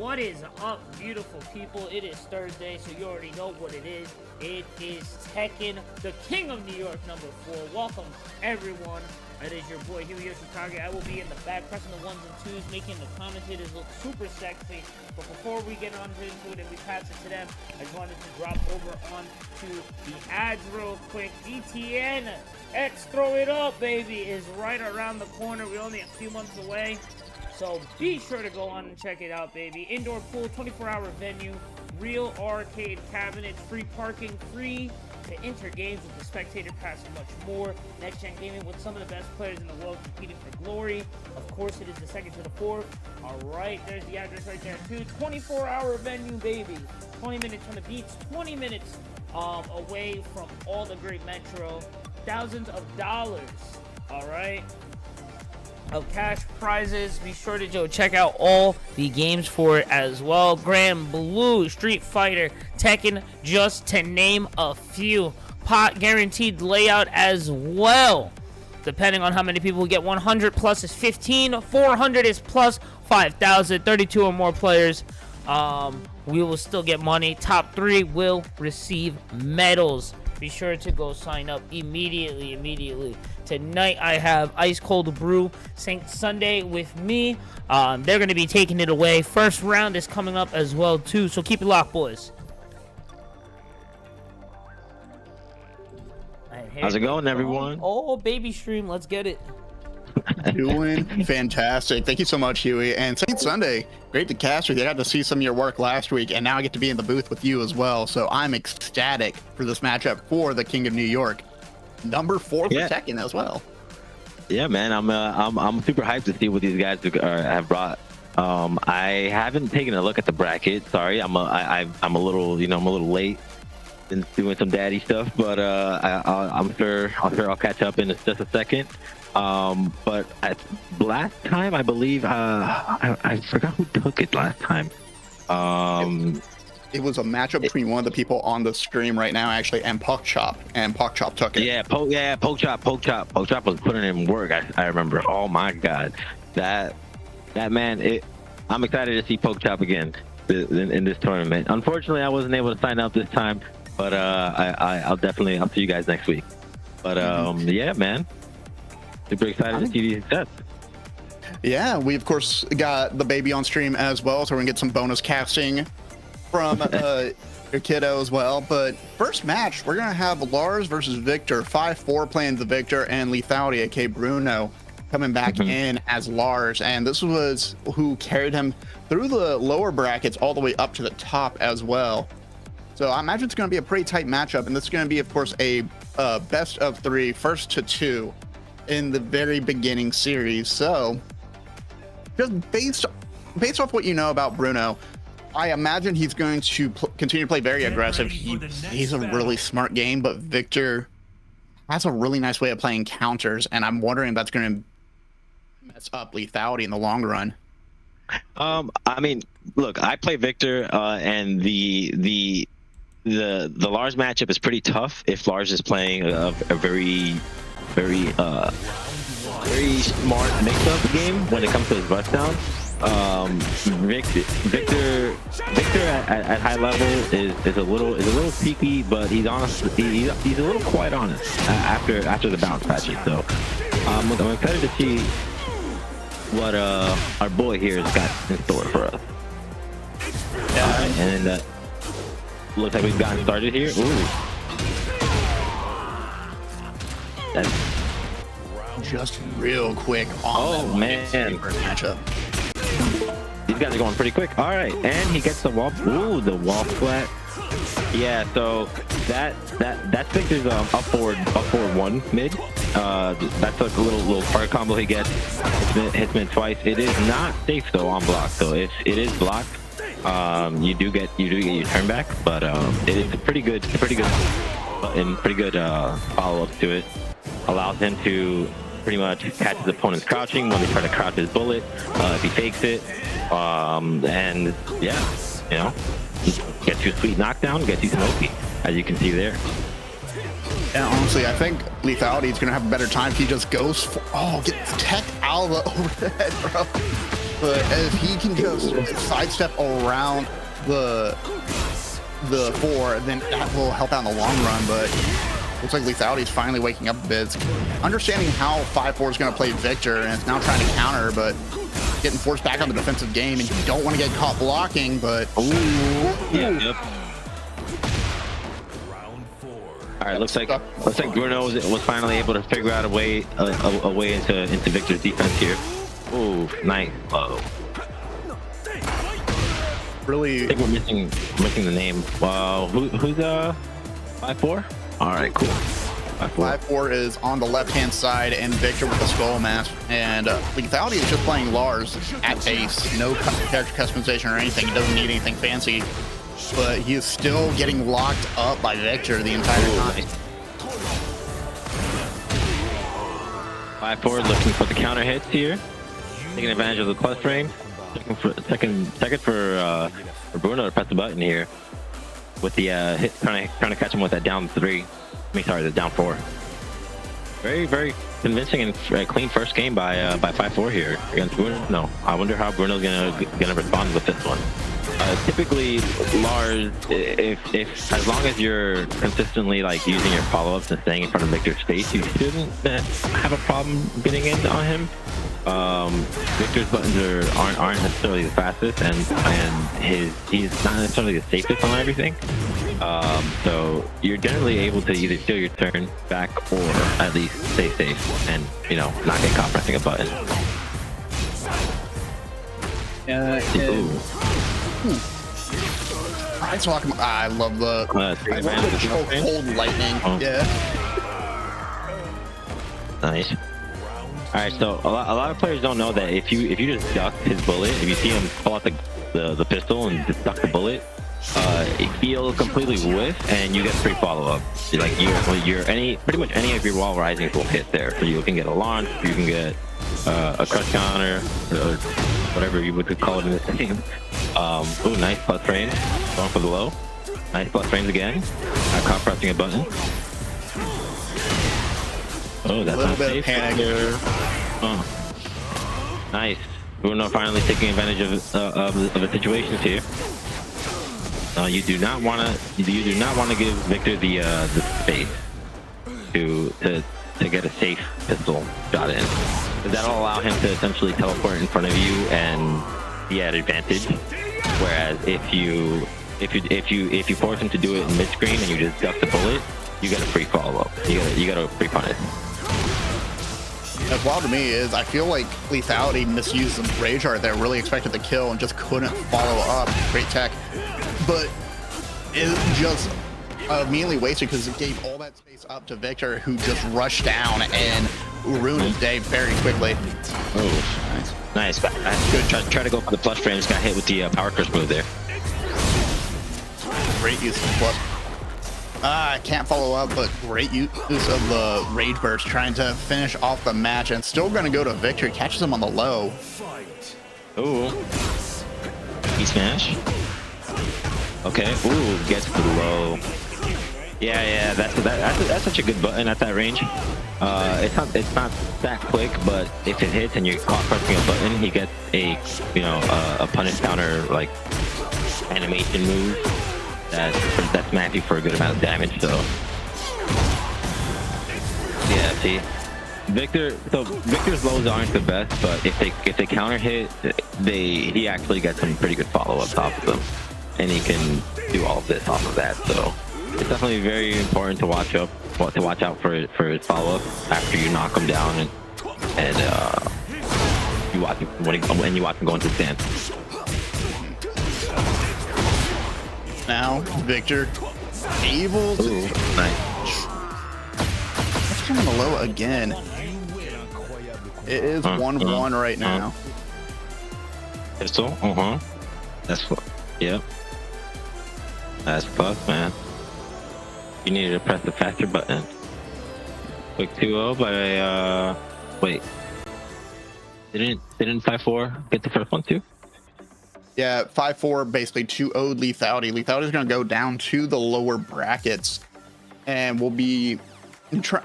What is up, beautiful people? It is Thursday, so you already know what it is. It is Tekken, the King of New York, #4. Welcome, everyone. It is your boy, Huey Yoshikage. I will be in the back, pressing the 1s and 2s, making the commentators look super sexy. But before we get on into it and we pass it to them, I just wanted to drop over onto the ads real quick. DTN, X Throw It Up, baby, is right around the corner. We're only a few months away. So be sure to go on and check it out, baby. Indoor pool, 24-hour venue, real arcade cabinets, free parking, free to enter games with the spectator pass and much more. Next gen gaming with some of the best players in the world competing for glory. Of course, it is the 2nd to the 4th. All right, there's the address right there too. 24-hour venue, baby. 20 minutes from the beach, 20 minutes away from all the great metro. Thousands of dollars. All right. Of cash prizes. Be sure to go check out all the games for it as well. Grand Blue, Street Fighter, Tekken, just to name a few. Pot guaranteed layout as well. Depending on how many people get, 100 plus is 15, 400 is plus 5,000, 32 or more players. We will still get money. Top 3 will receive medals. Be sure to go sign up immediately. Tonight I have Ice Cold Brew Saint Sunday with me. They're going to be taking it away. First round is coming up as well too, so keep it locked, boys. How's it going, everyone? Oh, baby stream, let's get it. Doing fantastic. Thank you so much, Huey. And Saint Sunday, great to cast with you. I got to see some of your work last week, and now I get to be in the booth with you as well. So I'm ecstatic for this matchup for the King of New York. #4 for Tekken as well. Yeah, man. I'm super hyped to see what these guys have brought. I haven't taken a look at the bracket. Sorry, I'm a little, I'm a little late in doing some daddy stuff, but I'm sure I'll catch up in just a second. But last time, I believe, I forgot who took it last time. It was a matchup between one of the people on the stream right now, actually, and Puckchop, and Puckchop took it. Yeah, Puckchop was putting in work. I remember. Oh my God, that man. I'm excited to see Puckchop again in this tournament. Unfortunately, I wasn't able to sign up this time, but I'll see you guys next week. But yeah, man. Super excited to see these sets. Yeah, we of course got the baby on stream as well, so we're gonna get some bonus casting from your kiddo as well. But first match, we're gonna have Lars versus Victor. 5-4 playing the Victor, and Lethality, aka Bruno, coming back in as Lars. And this was who carried him through the lower brackets all the way up to the top as well. So I imagine it's gonna be a pretty tight matchup, and this is gonna be, of course, a best of 3, first to 2 in the very beginning series. So just based off what you know about Bruno, I imagine he's going to continue to play very aggressive. He's a really smart game, but Victor has a really nice way of playing counters, and I'm wondering if that's going to mess up Lethality in the long run. I mean, look, I play Victor, and the Lars matchup is pretty tough if Lars is playing a very smart mix-up game when it comes to his bust down. Victor at high level is a little peaky, but he's honestly he's a little quite honest after the bounce patches. So I'm excited to see what our boy here has got in store for us. And looks like we've gotten started here. Ooh. That's just real quick on matchup. These guys are going pretty quick. All right, and he gets the wall. Ooh, the wall splat. Yeah, so that's Victor's up forward 1 mid. That's like a little part combo he gets. Hits mid twice. It is not safe though on block. So if it is blocked, you do get your turn back. But it is a pretty good follow up to it. Allows him to pretty much catch his opponent's crouching when they try to crouch his bullet. If he fakes it, and yeah, gets you a sweet knockdown, gets you some OP, as you can see there. And honestly, I think Lethality is going to have a better time if he just goes for, gets tech out of the overhead, bro. But if he can just sidestep around the 4, then that will help out in the long run. But looks like Lethality's finally waking up a bit. It's understanding how 5-4 is going to play Victor, and it's now trying to counter, but getting forced back on the defensive game, and you don't want to get caught blocking, but Yep. All right, looks like Bruno was finally able to figure out a way into Victor's defense here. Ooh, nice. really, I think we're missing the name. Wow, who's 5-4? All right, cool. 5-4 is on the left-hand side, and Victor with the skull mask. And Lethality is just playing Lars at base. No character customization or anything. He doesn't need anything fancy. But he is still getting locked up by Victor the entire time. Nice. 5-4 looking for the counter hits here. Taking advantage of the plus frame. Looking for second for Bruno to press the button here. With the hit, trying to catch him with that down 3. I mean, sorry, the down 4. Very, very convincing and clean first game by 5-4 here against Bruno. No, I wonder how Bruno's gonna respond with this one. Typically, Lars, if as long as you're consistently like using your follow-ups and staying in front of Victor's face, you shouldn't have a problem getting in on him. Victor's buttons aren't necessarily the fastest, and he's not necessarily the safest on everything. So you're generally able to either steal your turn back or at least stay safe and not get caught pressing a button. I love the cold lightning. Yeah. Nice. All right, so a lot of players don't know that if you just duck his bullet, if you see him pull out the pistol and just duck the bullet, he'll completely whiff and you get free follow-up. Like pretty much any of your wall risings will hit there. So you can get a launch, you can get a crush counter, or whatever you would call it in this game. Ooh, nice plus frames. Going for the low. Nice plus frames again. I caught pressing a button. Oh, that's a little bit of panic. Oh. Nice. Bruno finally taking advantage of the situations here. You do not want to give Victor the space to get a safe pistol shot in. That'll allow him to essentially teleport in front of you and be at advantage. Whereas if you force him to do it in mid screen and you just duck the bullet, you get a free follow up. You got a free punish. As wild to me is I feel like Lethality misused some Rage Art there, really expected the kill and just couldn't follow up. Great tech, but it just immediately wasted because it gave all that space up to Victor, who just rushed down and ruined his day very quickly. Oh, nice. Good. Try to go for the plus frame. Just got hit with the power curse move there. Great use of the plus. I can't follow up, but great use of the Rage Burst, trying to finish off the match, and still going to go to Victor. Catches him on the low. Ooh. He smash. Okay. Ooh, gets the low. Yeah. That's such a good button at that range. It's not that quick, but if it hits and you're caught pressing a button, he gets a punish counter like animation move that's mappy for a good amount of damage. So yeah, see, Victor's lows aren't the best, but if they counter hit, he actually gets some pretty good follow-ups off of them, and he can do all of this off of that. So it's definitely very important to watch out for his follow-up after you knock him down and you watch him when you watch him go into the stance. Now Victor able to nice. Let's come on the low again. It is 1-1 right now. Pistol, that's what. Yep. That's plus, man. You needed to press the faster button. Quick 2-0 by wait. Didn't 5-4 get the first one too? Yeah, 5-4 basically 2-0'd Lethality. Lethality is going to go down to the lower brackets, and we'll be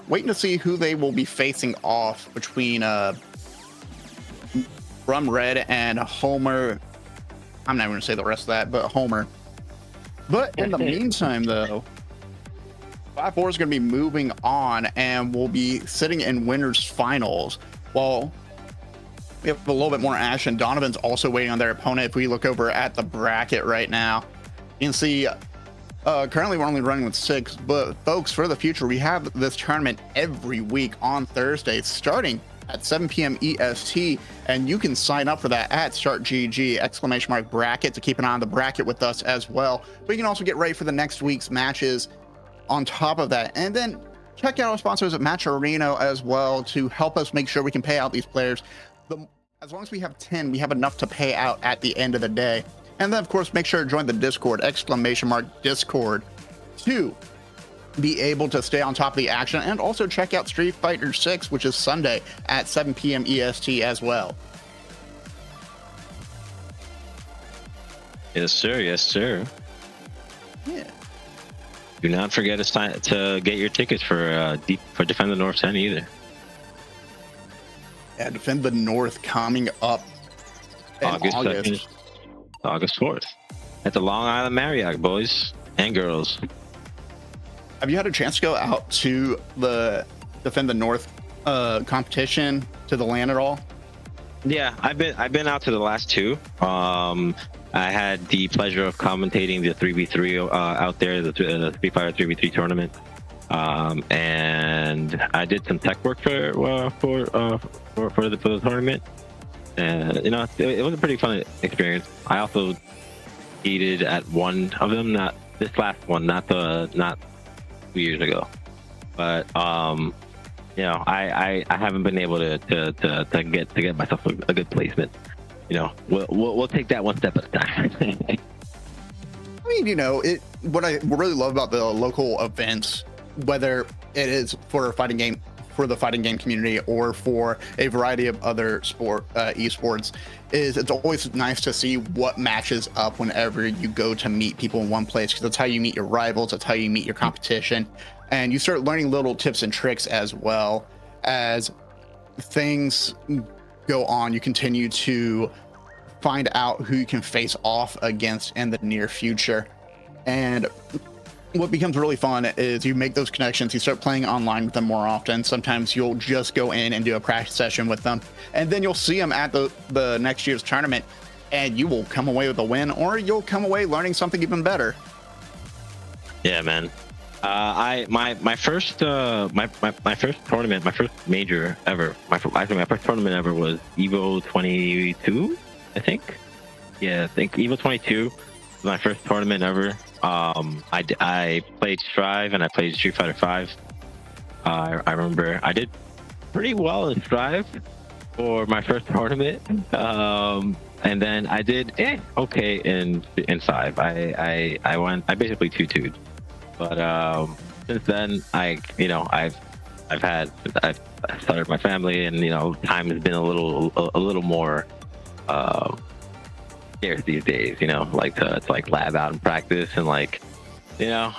waiting to see who they will be facing off between from Red and Homer. I'm not going to say the rest of that, but Homer. But in the meantime, though, 5-4 is going to be moving on, and we'll be sitting in winners finals. Well, we have a little bit more action. Donovan's also waiting on their opponent. If we look over at the bracket right now, you can see currently we're only running with 6, but folks, for the future, we have this tournament every week on Thursdays starting at 7 p.m. EST, and you can sign up for that at StartGG !bracket to keep an eye on the bracket with us as well. But you can also get ready for the next week's matches on top of that, and then check out our sponsors at Match Arena as well to help us make sure we can pay out these players. As long as we have 10, we have enough to pay out at the end of the day. And then, of course, make sure to join the Discord, !Discord, to be able to stay on top of the action, and also check out Street Fighter 6, which is Sunday at 7 p.m. EST as well. Yes, sir. Yes, sir. Yeah. Do not forget it's time to get your tickets for Defend the North 10 either. Yeah, Defend the North coming up in August 2nd, August 4th at the Long Island Marriott, boys and girls. Have you had a chance to go out to the Defend the North competition, to the LAN at all? Yeah, I've been out to the last 2. I had the pleasure of commentating the 3v3 out there, the Street Fighter 3v3 tournament, and I did some tech work for the tournament. And you know, it was a pretty fun experience. I also competed at one of them, not this last one, not 2 years ago, but you know, I haven't been able to get myself a good placement. You know, we'll take that one step at a time. I mean, you know, what I really love about the local events, whether it is for a fighting game, for the fighting game community, or for a variety of other esports, is it's always nice to see what matches up whenever you go to meet people in one place, because that's how you meet your rivals, that's how you meet your competition, and you start learning little tips and tricks as well as things go on. You continue to find out who you can face off against in the near future. And what becomes really fun is you make those connections, you start playing online with them more often. Sometimes you'll just go in and do a practice session with them, and then you'll see them at the next year's tournament, and you will come away with a win, or you'll come away learning something even better. Yeah, man. My first tournament, my first major ever, my first tournament ever was Evo 22, I think. Yeah, I think Evo 22 was my first tournament ever. I played Strive and I played Street Fighter 5. I remember I did pretty well in Strive for my first tournament. And then I did okay in 5. I basically 2-2'd. But since then, I've started my family, and you know, time has been a little more scarce these days. You know, like to like lab out and practice, and like, you know,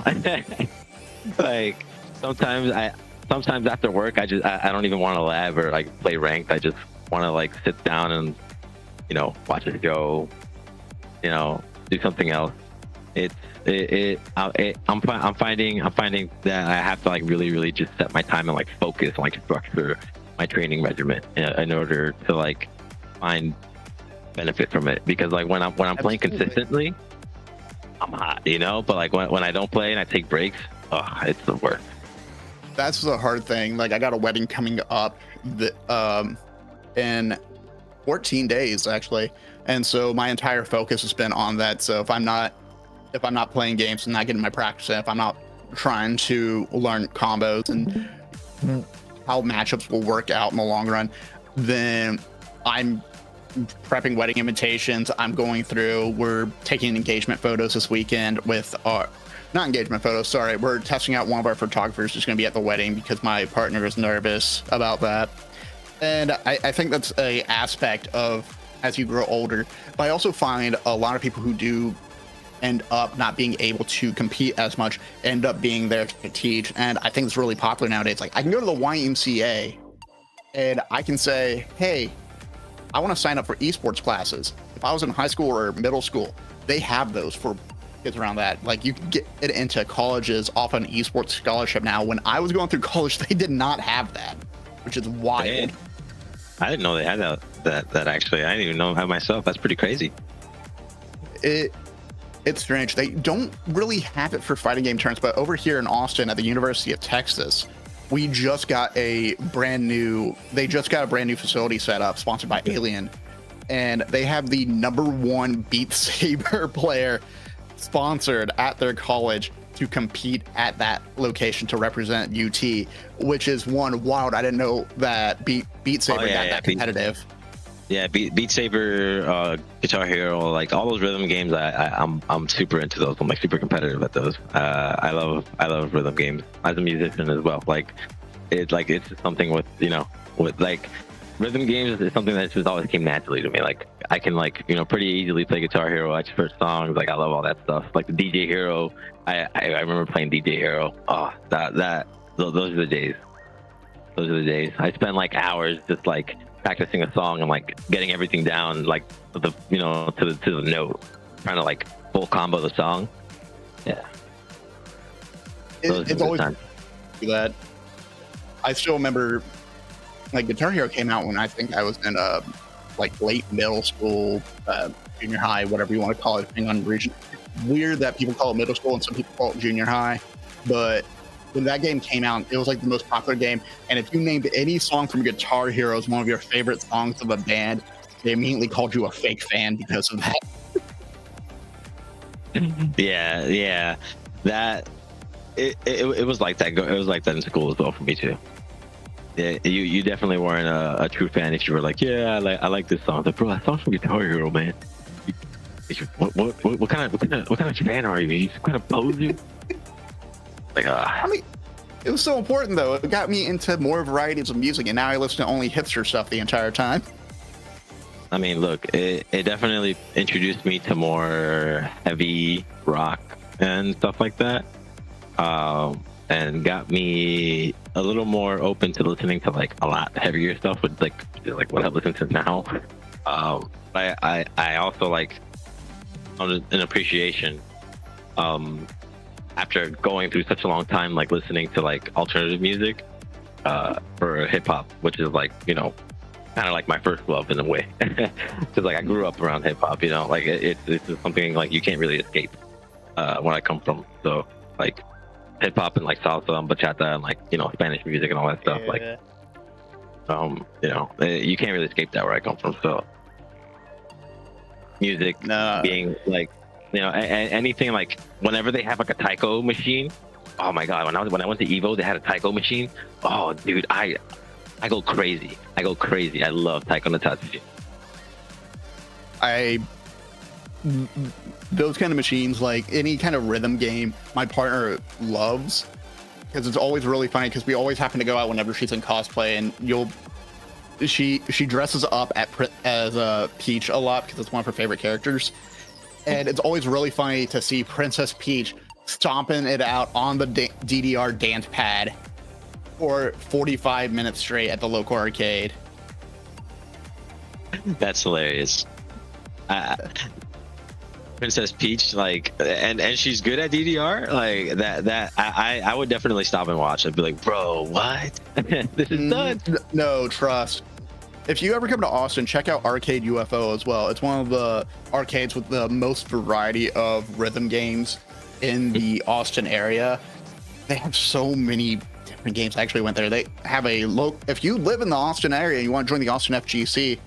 like sometimes after work, I don't even want to lab or like play ranked. I just want to like sit down and, you know, watch a show, you know, do something else. I'm finding that I have to like really just set my time and like focus and like structure my training regimen in order to like find benefit from it. Because like when I'm playing consistently, I'm hot, you know. But like when I don't play and I take breaks, it's the worst. That's the hard thing. Like I got a wedding coming up in 14 days actually, and so my entire focus has been on that. So if I'm not playing games and not getting my practice in, if I'm not trying to learn combos and how matchups will work out in the long run, then I'm prepping wedding invitations. We're taking engagement photos this weekend with not engagement photos, sorry. We're testing out one of our photographers who's going to be at the wedding because my partner is nervous about that. And I think that's a aspect of as you grow older. But I also find a lot of people who do end up not being able to compete as much end up being there to teach, and I think it's really popular nowadays. Like I can go to the YMCA and I can say, hey, I want to sign up for esports classes. If I was in high school or middle school, they have those for kids around that. Like you can get it into colleges off an esports scholarship now. When I was going through college, they did not have that, which is wild. Man, I didn't know they had that actually. I didn't even know that myself. That's pretty crazy. It's strange. They don't really have it for fighting game tournaments, but over here in Austin at the University of Texas, we just got a brand new facility set up, sponsored by Alien, and they have the #1 Beat Saber player sponsored at their college to compete at that location to represent UT, which is one wild. I didn't know that Beat Saber got that competitive. Yeah, Beat Saber, Guitar Hero, like all those rhythm games. I'm super into those. I'm like super competitive at those. I love rhythm games as a musician as well. Like it's just something with like rhythm games is something that just always came naturally to me. Like I can pretty easily play Guitar Hero, expert songs. Like I love all that stuff. Like the DJ Hero. I remember playing DJ Hero. Oh, those are the days. Those are the days. I spent like hours just like practicing a song and like getting everything down like to the note, trying to like full combo the song. Yeah, it's always that. I still remember like Guitar Hero came out when I think I was in like late middle school, junior high, whatever you want to call it, depending on the region. Weird that people call it middle school and some people call it junior high, but when that game came out, it was like the most popular game. And if you named any song from Guitar Hero as one of your favorite songs of a band, they immediately called you a fake fan because of that. Yeah. That it was like that. It was like that in school as well for me too. Yeah, you definitely weren't a true fan if you were like, yeah, I like this song. Like, bro, that song's from Guitar Hero, man. What kind of fan are you? You just kind of pose you. Like, I mean, it was so important though. It got me into more varieties of music, and now I listen to only hipster stuff the entire time. I mean, look, it definitely introduced me to more heavy rock and stuff like that, and got me a little more open to listening to like a lot heavier stuff with like what I listen to now. I also like an appreciation. After going through such a long time, like listening to like alternative music for hip hop, which is like, kind of like my first love in a way. Because like I grew up around hip hop, like it's something like you can't really escape where I come from. So like hip hop and like salsa and bachata and like, Spanish music and all that stuff. Yeah. Like, you can't really escape that where I come from. So music being like, anything like whenever they have like a taiko machine, oh my god, when I went to Evo, they had a taiko machine. Oh dude, I go crazy. I love taiko no tatsujin. Those kind of machines, like any kind of rhythm game, my partner loves, because it's always really funny because we always happen to go out whenever she's in cosplay, and she dresses up as Peach a lot because it's one of her favorite characters. And it's always really funny to see Princess Peach stomping it out on the DDR dance pad for 45 minutes straight at the local arcade. That's hilarious. Princess Peach, like, and she's good at DDR, like that. I would definitely stop and watch. I'd be like, bro, what? This is done. No, trust. If you ever come to Austin, check out Arcade UFO as well. It's one of the arcades with the most variety of rhythm games in the Austin area. They have so many different games. I actually went there. They have if you live in the Austin area and you want to join the Austin FGC,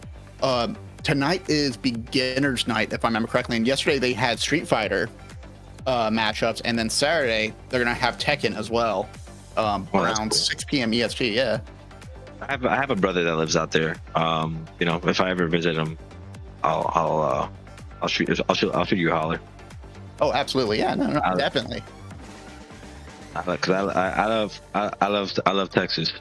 tonight is beginner's night, if I remember correctly. And yesterday they had Street Fighter matchups, and then Saturday they're gonna have Tekken as well, around cool. 6 p.m. EST. Yeah. I have a brother that lives out there. If I ever visit him, I'll shoot you a holler. Oh, absolutely, yeah, no, definitely. Because I love Texas.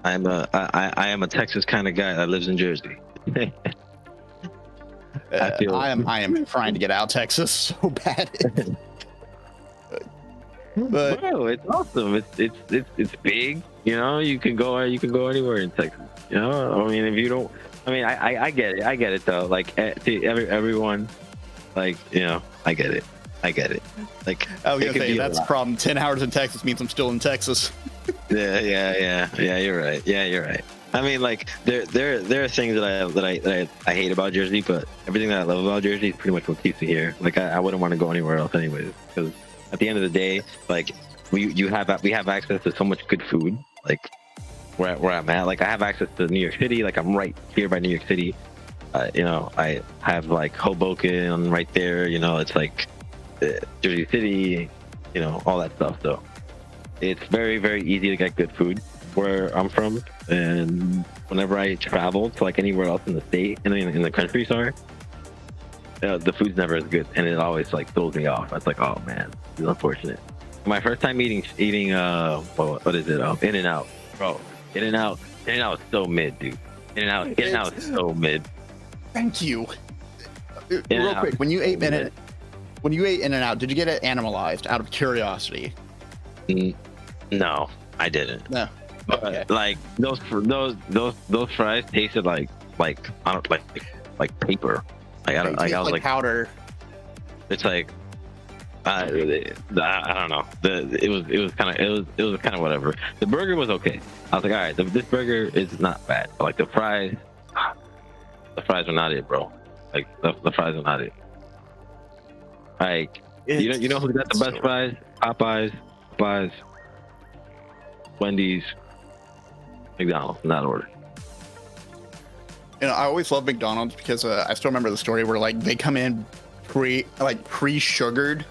I am a Texas kind of guy that lives in Jersey. I am trying to get out of Texas so bad. But bro, it's awesome. It's big. You can go anywhere in Texas. I mean, if you don't I mean, I get it. I get it though. Like, see, everyone, like, you know, I get it. I get it. Like, I was it gonna could say be a that's the lot. problem. 10 hours in Texas means I'm still in Texas. Yeah. You're right. Yeah, you're right. I mean, like, there are things that I hate about Jersey, but everything that I love about Jersey is pretty much what keeps me here. Like, I wouldn't want to go anywhere else anyways, because at the end of the day, like, we have access to so much good food. Like, where I'm at, like, I have access to New York City. Like, I'm right here by New York City. You know, I have like Hoboken right there. You know, it's like Jersey City. You know, all that stuff. So it's very, very easy to get good food where I'm from. And whenever I travel to like anywhere else in the state, in the country, sorry, the food's never as good, and it always like throws me off. It's like, oh man, it's unfortunate. My first time eating what is it? In-N-Out, bro. In-N-Out is so mid, dude. In-N-Out is so mid. Thank you. Real In-N-Out. quick, when you ate In-N-Out, did you get it animalized out of curiosity? No, I didn't. No. But Okay. like those fries tasted like I don't like paper. Like I don't It like I tastes was like powder. it's like I don't know. It was kind of whatever. The burger was okay. I was like, all right, this burger is not bad. But like the fries were not it, bro. Like the fries were not it. Like you know who got the best fries? Popeyes, Wendy's, McDonald's in that order. You know, I always love McDonald's because I still remember the story where like they come in pre-sugared.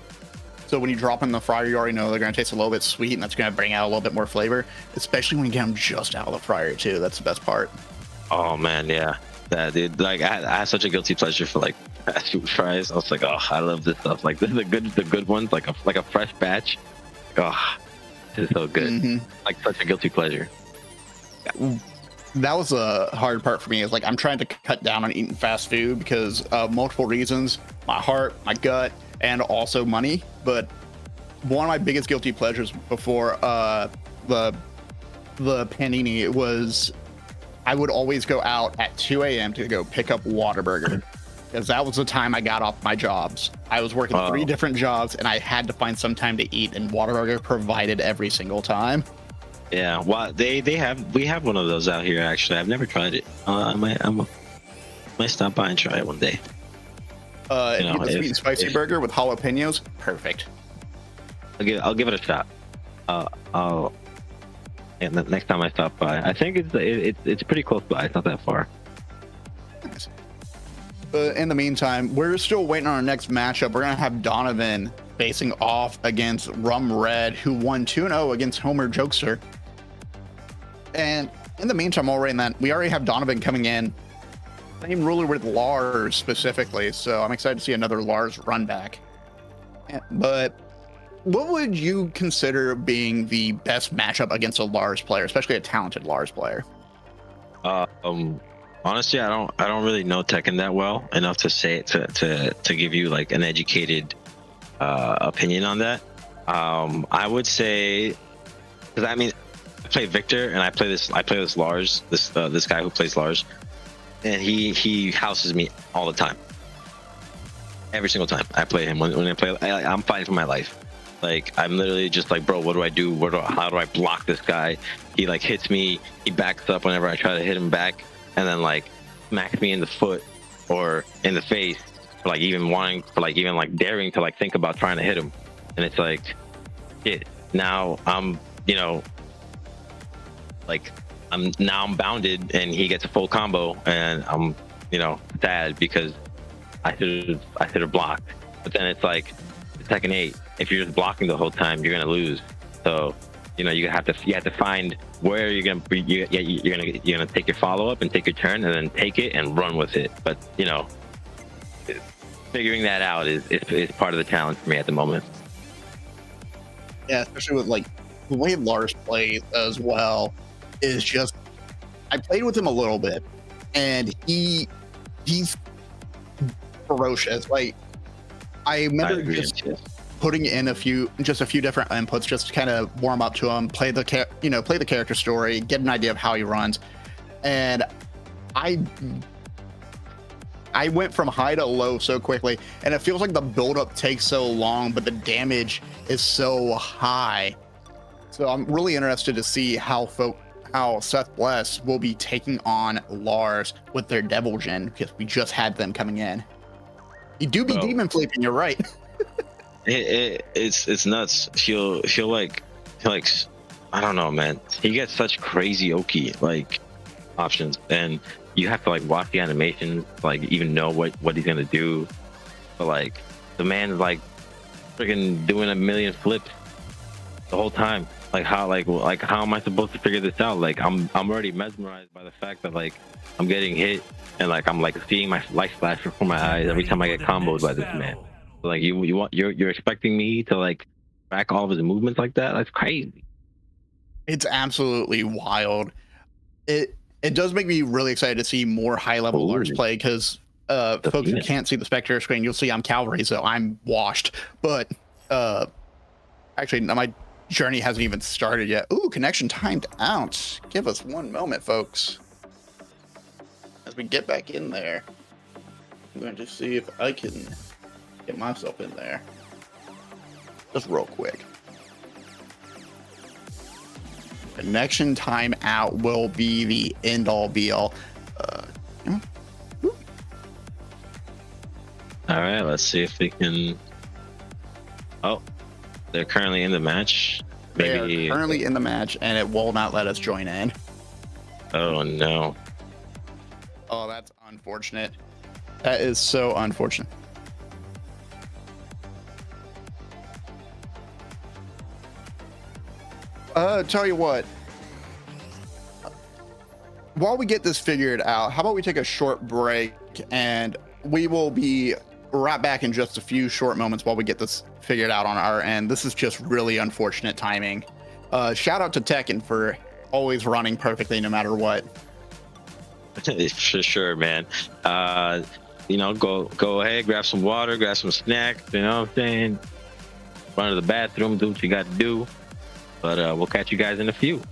So when you drop in the fryer, you already know they're going to taste a little bit sweet, and that's going to bring out a little bit more flavor, especially when you get them just out of the fryer too. That's the best part. Oh man, yeah, dude. Like I had such a guilty pleasure for like fast food fries. I was like, oh, I love this stuff. Like this is the good ones, like a fresh batch. Oh, this is so good. Mhm. Like such a guilty pleasure. That was a hard part for me. Is like I'm trying to cut down on eating fast food because of multiple reasons: my heart, my gut, and also money. But one of my biggest guilty pleasures before the panini was I would always go out at 2 a.m. to go pick up Whataburger because that was the time I got off my jobs. I was working 3 different jobs and I had to find some time to eat, and Whataburger provided every single time. Yeah, well, we have one of those out here actually. I've never tried it. I might stop by and try it one day. You know, the sweet and spicy burger with jalapenos, perfect. I'll give it a shot. And the next time I stop by, I think it's pretty close by. It's not that far. But in the meantime, we're still waiting on our next matchup. We're gonna have Donovan facing off against Rum Red, who won 2-0 against Homer Jokester. And in the meantime, we already have Donovan coming in. Same ruler with Lars specifically, so I'm excited to see another Lars run back. But what would you consider being the best matchup against a Lars player, especially a talented Lars player? Honestly, I don't really know Tekken that well enough to say to give you like an educated opinion on that. I would say, because I mean, I play Victor and I play this Lars, this guy who plays Lars, and he houses me all the time. Every single time I play him, when I play, I'm fighting for my life. Like I'm literally just like, bro, what do I do? How do I block this guy? He like hits me, he backs up whenever I try to hit him back, and then like smacks me in the foot or in the face for like even daring to like think about trying to hit him. And it's like, shit, now I'm I'm bounded and he gets a full combo, and I'm sad because I should have blocked. But then it's like Tekken 8, if you're just blocking the whole time, you're gonna lose. So you have to find where you're gonna be. You're gonna take your follow up and take your turn and then take it and run with it. But figuring that out is part of the challenge for me at the moment. Yeah, especially with like the way Lars plays as well is just, I played with him a little bit and he's ferocious. Like I remember just putting in a few different inputs just to kind of warm up to him, play the character story, get an idea of how he runs. And I I went from high to low so quickly, and it feels like the buildup takes so long, but the damage is so high. So I'm really interested to see how Seth Bless will be taking on Lars with their Devil Gen, because we just had them coming in. You do be Bro, demon flipping, you're right. it's nuts. He'll like I don't know, man. He gets such crazy Oki like options, and you have to like watch the animation, like even know what he's gonna do. But like the man is like freaking doing a million flips the whole time. Like how am I supposed to figure this out? Like I'm already mesmerized by the fact that like I'm getting hit and like I'm like seeing my light flash before my eyes every time I get comboed by this man. So, like you're expecting me to like track all of his movements like that? That's crazy. It's absolutely wild. It does make me really excited to see more high level Lars Ooh, play, because the folks who penis. can't see the spectator screen, you'll see I'm Calvary, so I'm washed. But actually, my journey hasn't even started yet. Ooh, connection timed out. Give us one moment, folks. As we get back in there, I'm going to see if I can get myself in there. Just real quick. Connection time out will be the end all be all. All right, let's see if we can. Oh, they're currently in the match. They Maybe. are currently in the match, and it will not let us join in. Oh no. Oh, that's unfortunate. That is so unfortunate. Tell you what. While we get this figured out, how about we take a short break, and we will be right back in just a few short moments while we get this figured out on our end. This is just really unfortunate timing. Shout out to Tekken for always running perfectly no matter what. For sure, man. You know, go ahead, grab some water, grab some snacks. You know what I'm saying? Run to the bathroom, do what you got to do. But we'll catch you guys in a few.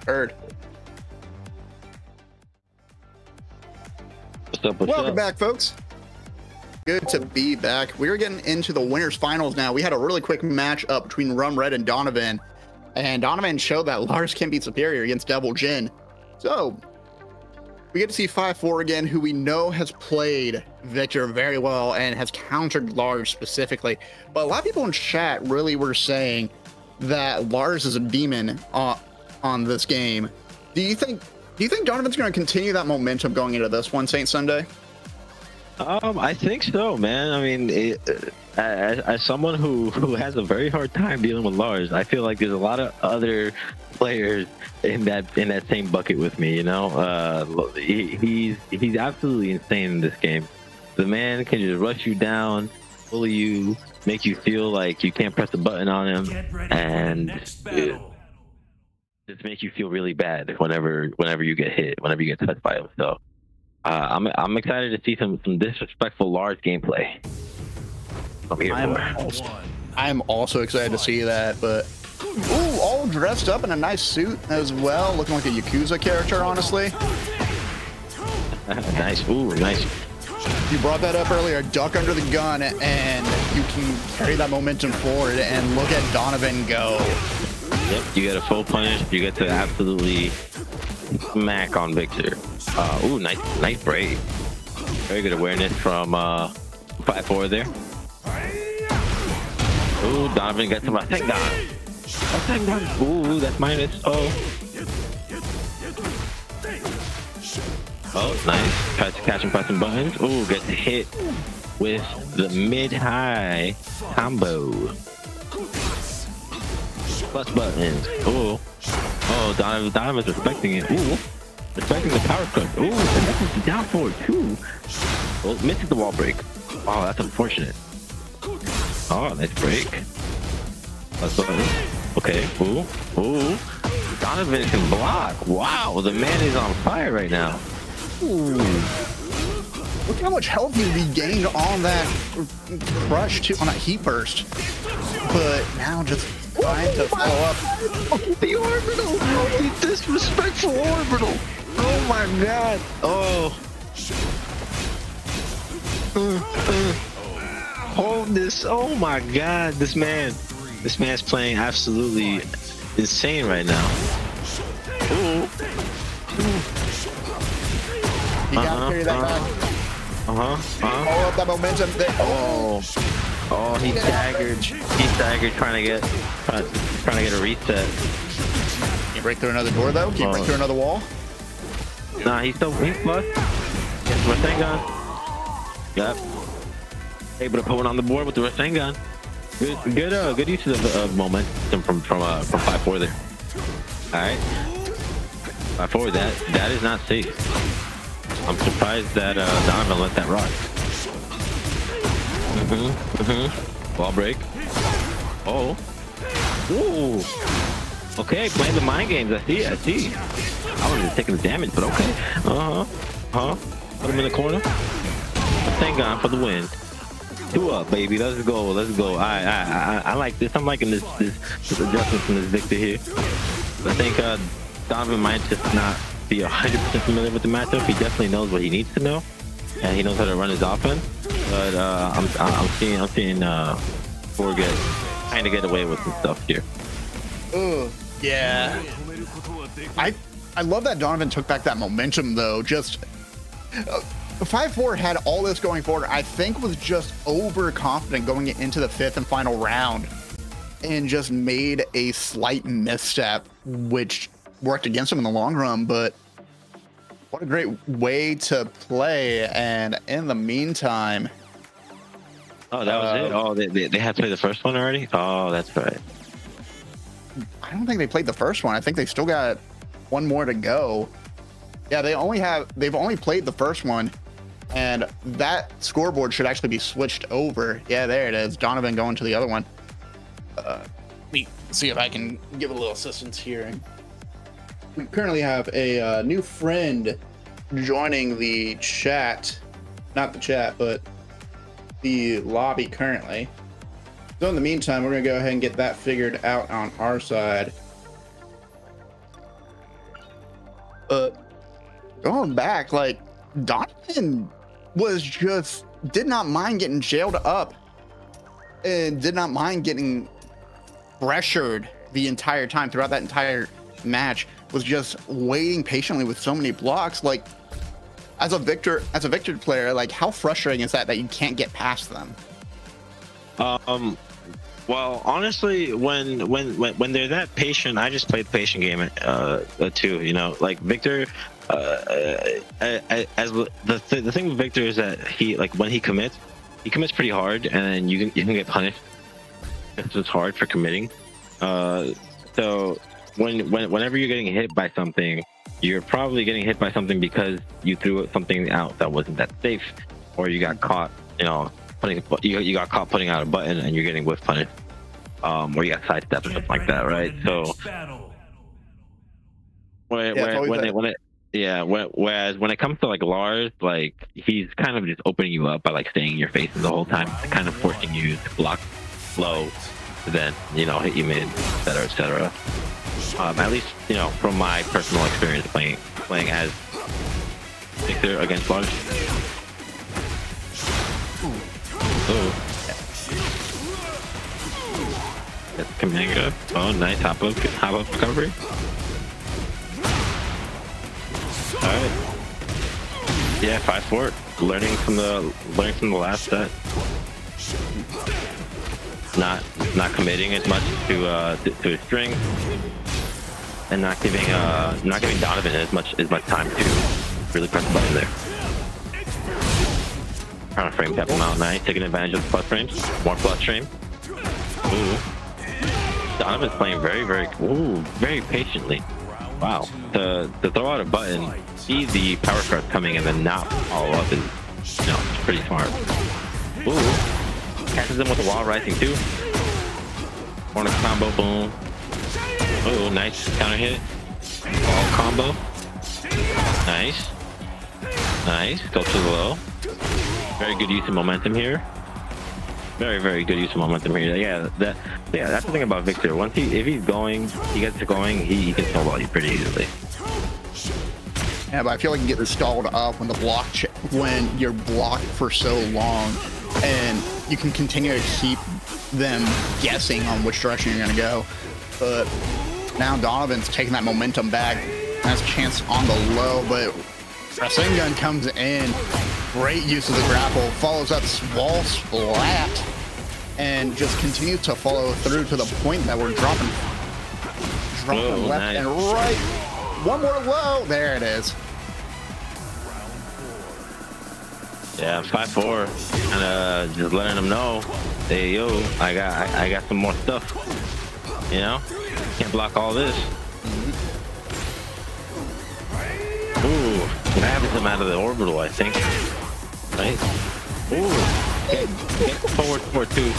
Heard. What's up? Welcome back, folks. Good to be back. We're getting into the winners finals now. We had a really quick match up between Rum Red and Donovan. And Donovan showed that Lars can be superior against Devil Jin. So we get to see 5-4 again, who we know has played Victor very well and has countered Lars specifically. But a lot of people in chat really were saying that Lars is a demon on this game. Do you think Donovan's going to continue that momentum going into this one, Saint Sunday? I think so, man. I mean, as someone who has a very hard time dealing with Lars, I feel like there's a lot of other players in that same bucket with me. You know, he's absolutely insane in this game. The man can just rush you down, bully you, make you feel like you can't press a button on him, and just make you feel really bad whenever you get hit, whenever you get touched by him. So. I'm excited to see some disrespectful Lars gameplay. I'm also excited to see that, but ooh, all dressed up in a nice suit as well, looking like a Yakuza character, honestly. Nice, ooh, nice. You brought that up earlier, duck under the gun, and you can carry that momentum forward, and look at Donovan go. Yep, you get a full punish, you get to absolutely smack on Victor. Ooh, nice break. Very good awareness from 5-4 there. Ooh, Donovan gets him a Tekken. Ooh, that's minus. Oh, nice. Tries to catch him pressing buttons. Ooh, gets hit with the mid-high combo. Plus buttons. Ooh. Oh, Donovan's respecting it. Ooh. Respecting the power crush. Ooh, and that's the down forward too. Oh, misses the wall break. Oh, that's unfortunate. Oh, nice break. Plus buttons. Okay. Ooh. Donovan can block. Wow, the man is on fire right now. Ooh. Look how much health he regained on that crush too, on that heat burst. But now just trying to follow up. The orbital! The disrespectful orbital! Oh my god! Oh! Hold this! Oh my god! This man's playing absolutely insane right now. Ooh! You gotta carry that back. Follow up that momentum there. Oh, he staggered. Trying to get a reset. Can you break through another door though? Can you break through another wall? Nah, he's flush. Gets the Rasengan. Yep. Able to put one on the board with the Rasengan. Good use of momentum from 5-4 there. All right. 5-4. That is not safe. I'm surprised that Donovan let that rock. Ball break. Oh. Ooh. Okay, playing the mind games. I see. I wasn't even taking the damage, but okay. Put him in the corner. Thank God for the win. 2 up, baby. Let's go. I like this. I'm liking this adjustment from this Victor here. I think Donovan might just not be 100% familiar with the matchup. He definitely knows what he needs to know, and he knows how to run his offense. But I'm seeing Ford kind of get away with some stuff here. Yeah. I love that Donovan took back that momentum though. Just 5-4 had all this going forward. I think was just overconfident going into the 5th and final round, and just made a slight misstep, which worked against him in the long run. But what a great way to play. And in the meantime, oh, that was it. Oh, they had to play the first one already. Oh, that's right. I don't think they played the first one. I think they still got one more to go. Yeah, they've only played the first one, and that scoreboard should actually be switched over. Yeah, there it is. Donovan going to the other one. Let me see if I can give a little assistance here. We currently have a new friend joining the chat. Not the chat, but the lobby currently. So in the meantime, we're going to go ahead and get that figured out on our side. Going back, like Donovan was just did not mind getting jailed up and did not mind getting pressured the entire time throughout that entire match. Was just waiting patiently with so many blocks. Like as a Victor player, like how frustrating is that you can't get past them? Well, honestly, when they're that patient, I just play the patient game too. You know, like Victor. As the thing with Victor is that he, like, when he commits pretty hard, and you can get punished. It's hard for committing. So whenever you're getting hit by something, you're probably getting hit by something because you threw something out that wasn't that safe, or you got caught, you know, you got caught putting out a button and you're getting whiff punished, or you got sidestepped or something like that, right? So whereas when it comes to like Lars, like he's kind of just opening you up by like staying in your face the whole time, kind of forcing you to block low, then, you know, hit you mid, etc., etc. At least, you know, from my personal experience playing as Victor against Lars. Oh, that's Kaminga. Oh, nice hop up recovery. All right. Yeah, 5-4. Learning from the last set. Not committing as much to his string, and not giving Donovan as much time to really press the button there. Trying to frame tap him out. Nice, taking advantage of the plus range. More plus frame. Ooh. Donovan's playing very patiently. Wow. To throw out a button, see the power card coming and then not follow up is, you know, pretty smart. Ooh. Catches him with the wall rising too. Corner combo, boom. Ooh, nice counter hit. Wall combo. Nice. Nice. Go to the low. Very good use of momentum here. Very good use of momentum here. Yeah, that's the thing about Victor. Once if he's going, he gets to going, he can snowball you pretty easily. Yeah, but I feel like you get stalled up when when you're blocked for so long, and you can continue to keep them guessing on which direction you're gonna go. But now Donovan's taking that momentum back, has a chance on the low, but Rasengan comes in. Great use of the grapple, follows up wall splat, and just continues to follow through to the point that we're dropping left nice. And right. One more low. There it is. Yeah, 5-4, and just letting them know, hey yo, I got some more stuff. You know, can't block all this. Ooh, grabs him out of the orbital, I think. Right? Ooh, get forward 2.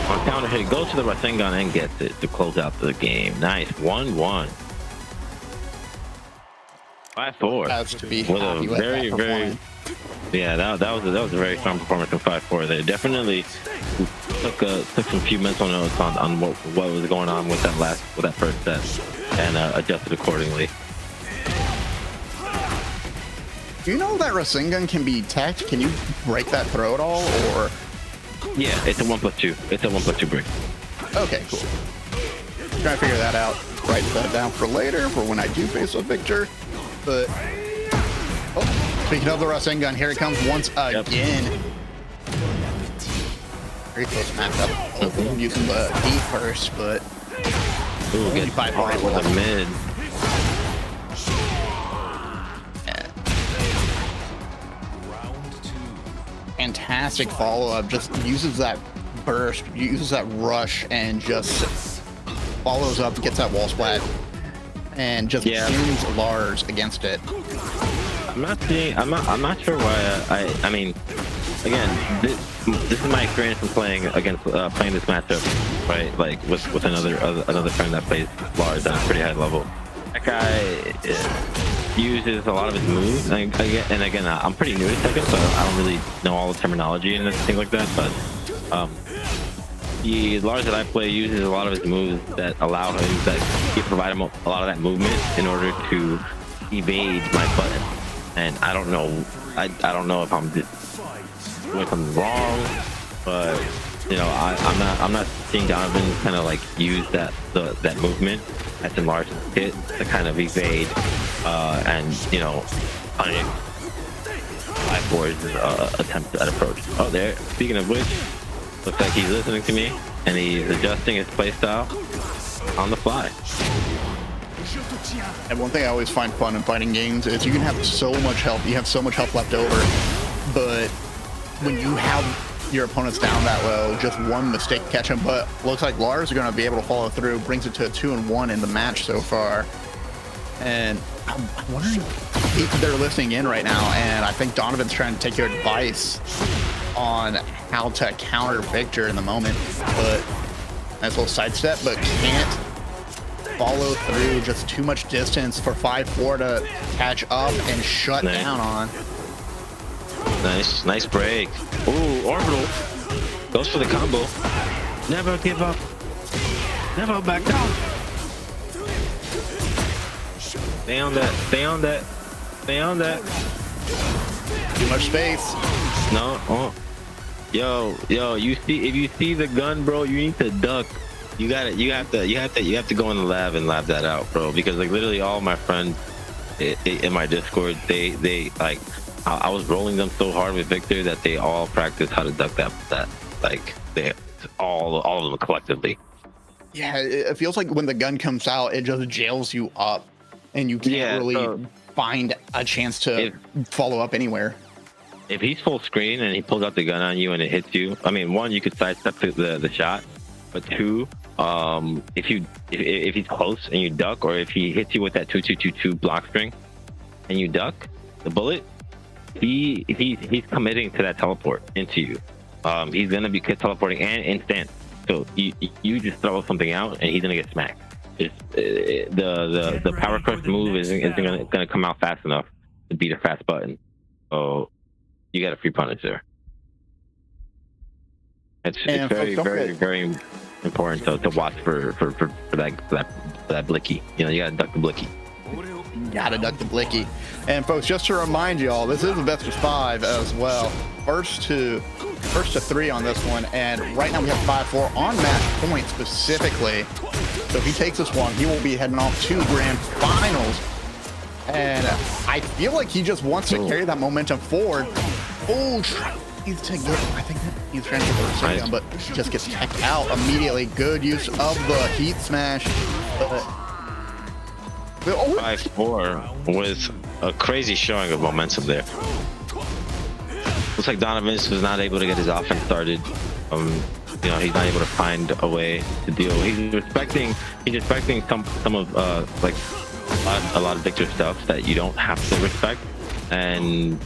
On counter hit, goes to the Rasengan and gets it to close out the game. Nice, 1-1. 5-4. Has to be with a very yeah, that was a very strong performance from 5-4. They definitely took some few mental notes on what was going on with that first set, and adjusted accordingly. Do you know that Rasengan can be teched? Can you break that throw at all, or? Yeah, it's a 1+2. It's a 1+2 break. Okay, cool. Trying to figure that out. Write that down for later, for when I do face a Victor. But speaking of the Rasengan, here it comes once again. Very close matchup. Using the D first, but ooh, get 5 with a mid. Fantastic follow-up, just uses that burst, uses that rush, and just follows up, gets that wall splat, and just pins Lars against it. I'm not sure why. I mean, again, this is my experience from playing this matchup, right? Like with another friend that plays Lars at a pretty high level. That guy uses a lot of his moves, and again, I'm pretty new to Tekken, so I don't really know all the terminology and things like that. But the Lars that I play uses a lot of his moves that allow him that provide him a lot of that movement in order to evade my button. And I don't know, I don't know if I'm doing something wrong, but you know, I'm not seeing Donovan kind of like use that movement that's in Lars' hit to kind of evade and you know punish I4's attempt at approach. Oh, there. Speaking of which, looks like he's listening to me and he's adjusting his playstyle on the fly. And one thing I always find fun in fighting games is you can have so much health. You have so much health left over, but when you have your opponents down that low, just one mistake catch him. But looks like Lars are going to be able to follow through, brings it to a 2-1 in the match so far. And I'm wondering if they're listening in right now, and I think Donovan's trying to take your advice on how to counter Victor in the moment. But nice little sidestep, but can't follow through. Just too much distance for 5-4 to catch up and shut down on. Nice break. Ooh, orbital goes for the combo. Never give up. Never back down. Stay on that. Stay on that. Stay on that. Too much space. No. Oh. Yo. You see, if you see the gun, bro, you need to duck. You got it. You have to go in the lab and lab that out, bro. Because like literally all my friends in my Discord, they like. I was rolling them so hard with Victor that they all practiced how to duck that like they all of them collectively. Yeah, it feels like when the gun comes out, it just jails you up, and you can't really find a chance to follow up anywhere. If he's full screen and he pulls out the gun on you and it hits you, I mean, one, you could sidestep the shot, but two, if he's close and you duck, or if he hits you with that 2-2-2-2 block string and you duck the bullet. He's committing to that teleport into you. He's gonna be teleporting and instant. So you just throw something out and he's gonna get smacked. The power crush move isn't gonna come out fast enough to beat a fast button. So you got a free punish there. It's very important to watch for that blicky. You know, you gotta duck the blicky. Gotta duck the blicky. And folks, just to remind you all, this is the best of 5 as well. First to 3 on this one, and right now we have 5-4 on match point specifically. So if he takes this one, he will be heading off to grand finals. And I feel like he just wants to carry that momentum forward. Oh, tries to get, I think he's trying to get the reset down, but just gets teched out immediately. Good use of the heat smash. But 5-4 with a crazy showing of momentum there. Looks like Donovan was not able to get his offense started. You know, he's not able to find a way to deal. He's respecting some of like a lot of Victor stuff that you don't have to respect, and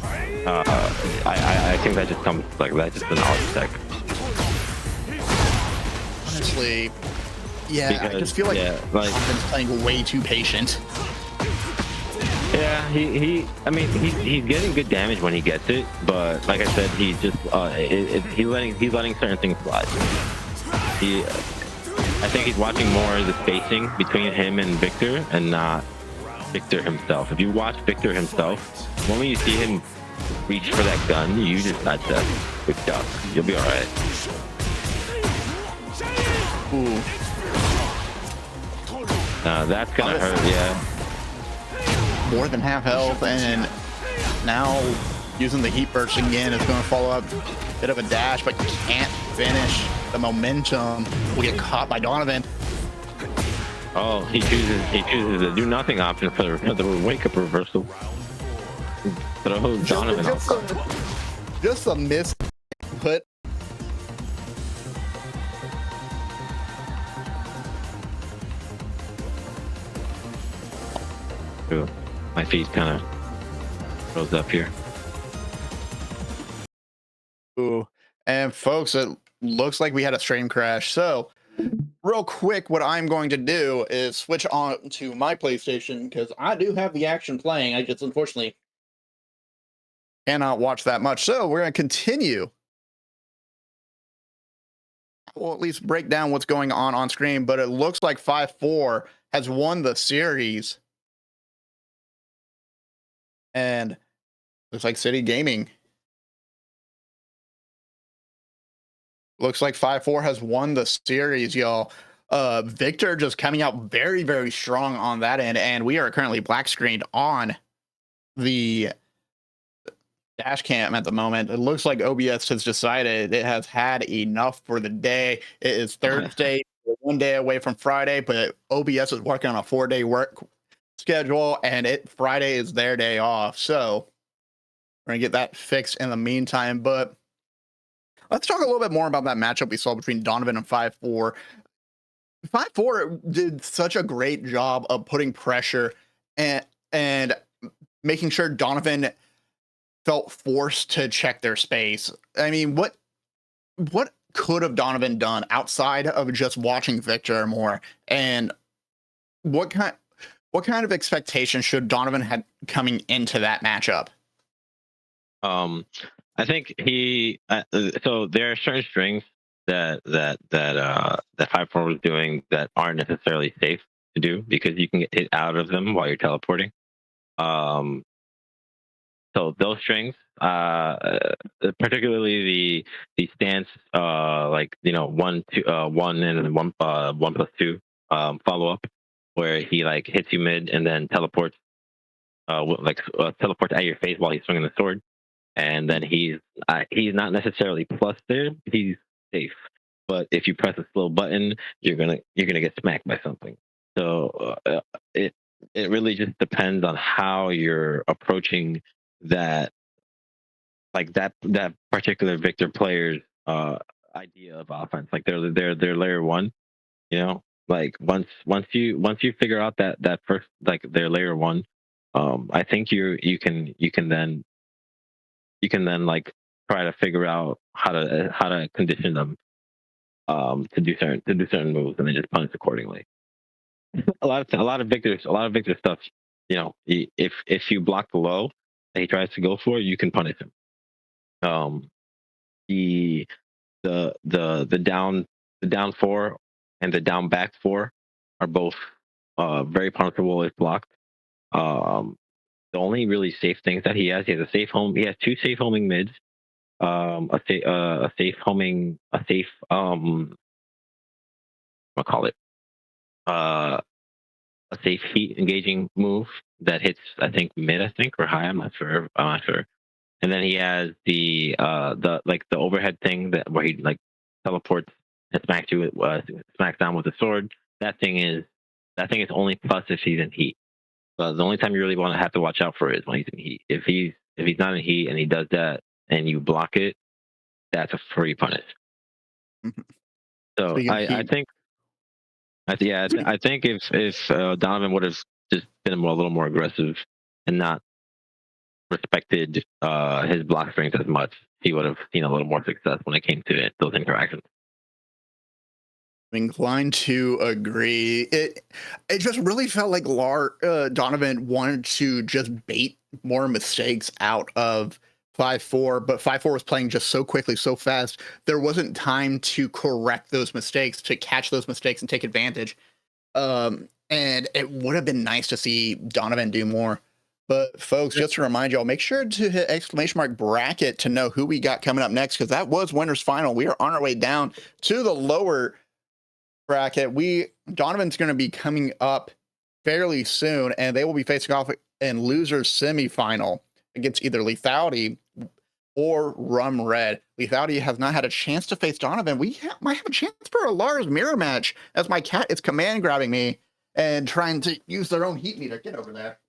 I think that just comes like that's just an art tech. Honestly. Yeah, because, I just feel like Donovan's playing way too patient. Yeah, I mean, he's getting good damage when he gets it, but like I said, he's just he's letting certain things slide. I think he's watching more of the spacing between him and Victor, and not Victor himself. If you watch Victor himself, when you see him reach for that gun, you just not that quick duck. You'll be all right. Ooh. That's gonna hurt, yeah. More than half health, and now using the heat burst again is going to follow up. Bit of a dash, but can't finish. The momentum will get caught by Donovan. Oh, he chooses the do nothing option for the wake up reversal. Throw Donovan off. Just a miss put. Ooh, my feet kind of rose up here. Ooh, and folks, it looks like we had a stream crash. So, real quick, what I'm going to do is switch on to my PlayStation because I do have the action playing. I just unfortunately cannot watch that much. So, we're going to continue we'll at least break down what's going on screen. But it looks like 5-4 has won the series, and looks like CitiGaming. Looks like 5-4 has won the series, y'all. Victor just coming out very, very strong on that end, and we are currently black screened on the dash cam at the moment. It looks like OBS has decided it has had enough for the day. It is Thursday, we're 1 day away from Friday, but OBS is working on a 4-day work schedule, and Friday is their day off. So we're gonna get that fixed in the meantime. But let's talk a little bit more about that matchup we saw between Donovan and 5-4. 5-4 did such a great job of putting pressure and making sure Donovan felt forced to check their space. I mean, what could have Donovan done outside of just watching Victor more? And what kind of expectation should Donovan had coming into that matchup? I think so there are certain strings that 5-4 was doing that aren't necessarily safe to do because you can get hit out of them while you're teleporting. So those strings, particularly the stance, like 1 and then 1+2 follow up, where he like hits you mid and then teleports, teleports at your face while he's swinging the sword, and then he's not necessarily plus there, he's safe. But if you press a slow button, you're gonna get smacked by something. So it really just depends on how you're approaching that, like that particular Victor player's idea of offense. Like they're layer one, like once you figure out that first, like their layer one, I think you can then like try to figure out how to condition them to do certain moves and then just punish accordingly. A lot of Victor stuff, if you block the low that he tries to go for, you can punish him. Um, the the down 4 and the down back 4 are both very punishable if blocked. Um, the only really safe things that he has a safe home. He has 2 safe homing mids. A safe homing, a safe what call it, uh, a safe heat engaging move that hits, I think, mid, I think, or high. I'm not sure. And then he has the like the overhead thing that where he like teleports and smacks down with a sword. That thing is only plus if he's in heat. The only time you really want to have to watch out for it is when he's in heat. If he's not in heat and he does that and you block it, that's a free punish. So Speaking of I heat, think I think if Donovan would have just been a little more aggressive and not respected his block strength as much, he would have seen a little more success when it came to those interactions. I'm inclined to agree. It just really felt like Donovan wanted to just bait more mistakes out of 5-4, but 5-4 was playing just so quickly, so fast. There wasn't time to correct those mistakes, to catch those mistakes and take advantage. And it would have been nice to see Donovan do more. But folks, just to remind y'all, make sure to hit ! bracket to know who we got coming up next, because that was winners final. We are on our way down to the lower bracket. Donovan's going to be coming up fairly soon, and they will be facing off in losers semifinal against either Lethality or Rum Red. Lethality has not had a chance to face Donovan. We might have a chance for a Lars mirror match, as my cat is command grabbing me and trying to use their own heat meter. Get over there.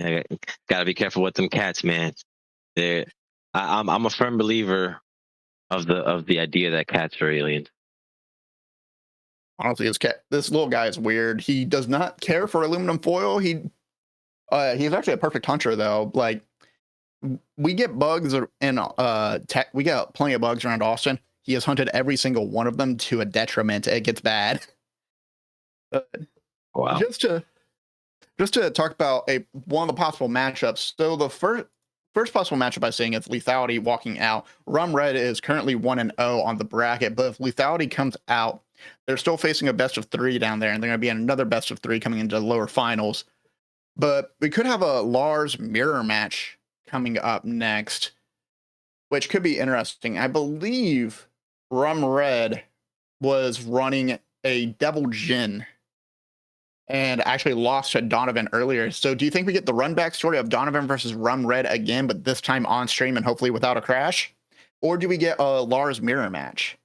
Yeah, gotta be careful with them cats, man. I'm a firm believer of the idea that cats are aliens. Honestly, this little guy is weird. He does not care for aluminum foil. He's actually a perfect hunter, though. Like, we get bugs in we get plenty of bugs around Austin. He has hunted every single one of them to a detriment. It gets bad. Wow. Just to talk about one of the possible matchups. So the first possible matchup I seeing is Lethality walking out. Rum Red is currently 1-0 on the bracket, but if Lethality comes out, they're still facing a best of 3 down there, and they're going to be in another best of 3 coming into the lower finals. But we could have a Lars mirror match coming up next, which could be interesting. I believe Rum Red was running a Devil Jin and actually lost to Donovan earlier. So do you think we get the run back story of Donovan versus Rum Red again, but this time on stream and hopefully without a crash? Or do we get a Lars mirror match?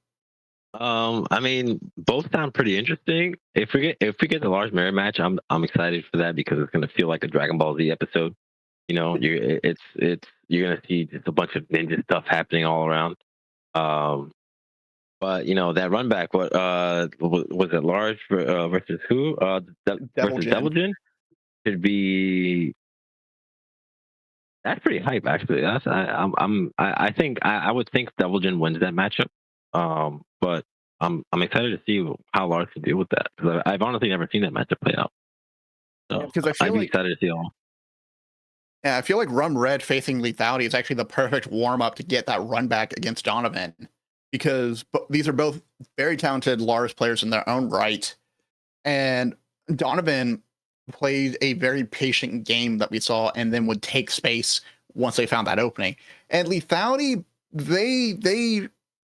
I mean, both sound pretty interesting. If we get the Lars mirror match, I'm excited for that because it's gonna feel like a Dragon Ball Z episode. You know, you're gonna see just a bunch of ninja stuff happening all around. But you know that run back, what was it? Lars versus who? Versus Devil Jin should be. That's pretty hype, actually. I think I would think Devil Jin wins that matchup. But I'm excited to see how Lars can deal with that because I've honestly never seen that matchup play out. So Because I feel I'd be like excited to see it all. yeah, I feel like Rum Red facing Lethality is actually the perfect warm up to get that run back against Donovan, because these are both very talented Lars players in their own right, and Donovan played a very patient game that we saw, and then would take space once they found that opening. And Lethality, they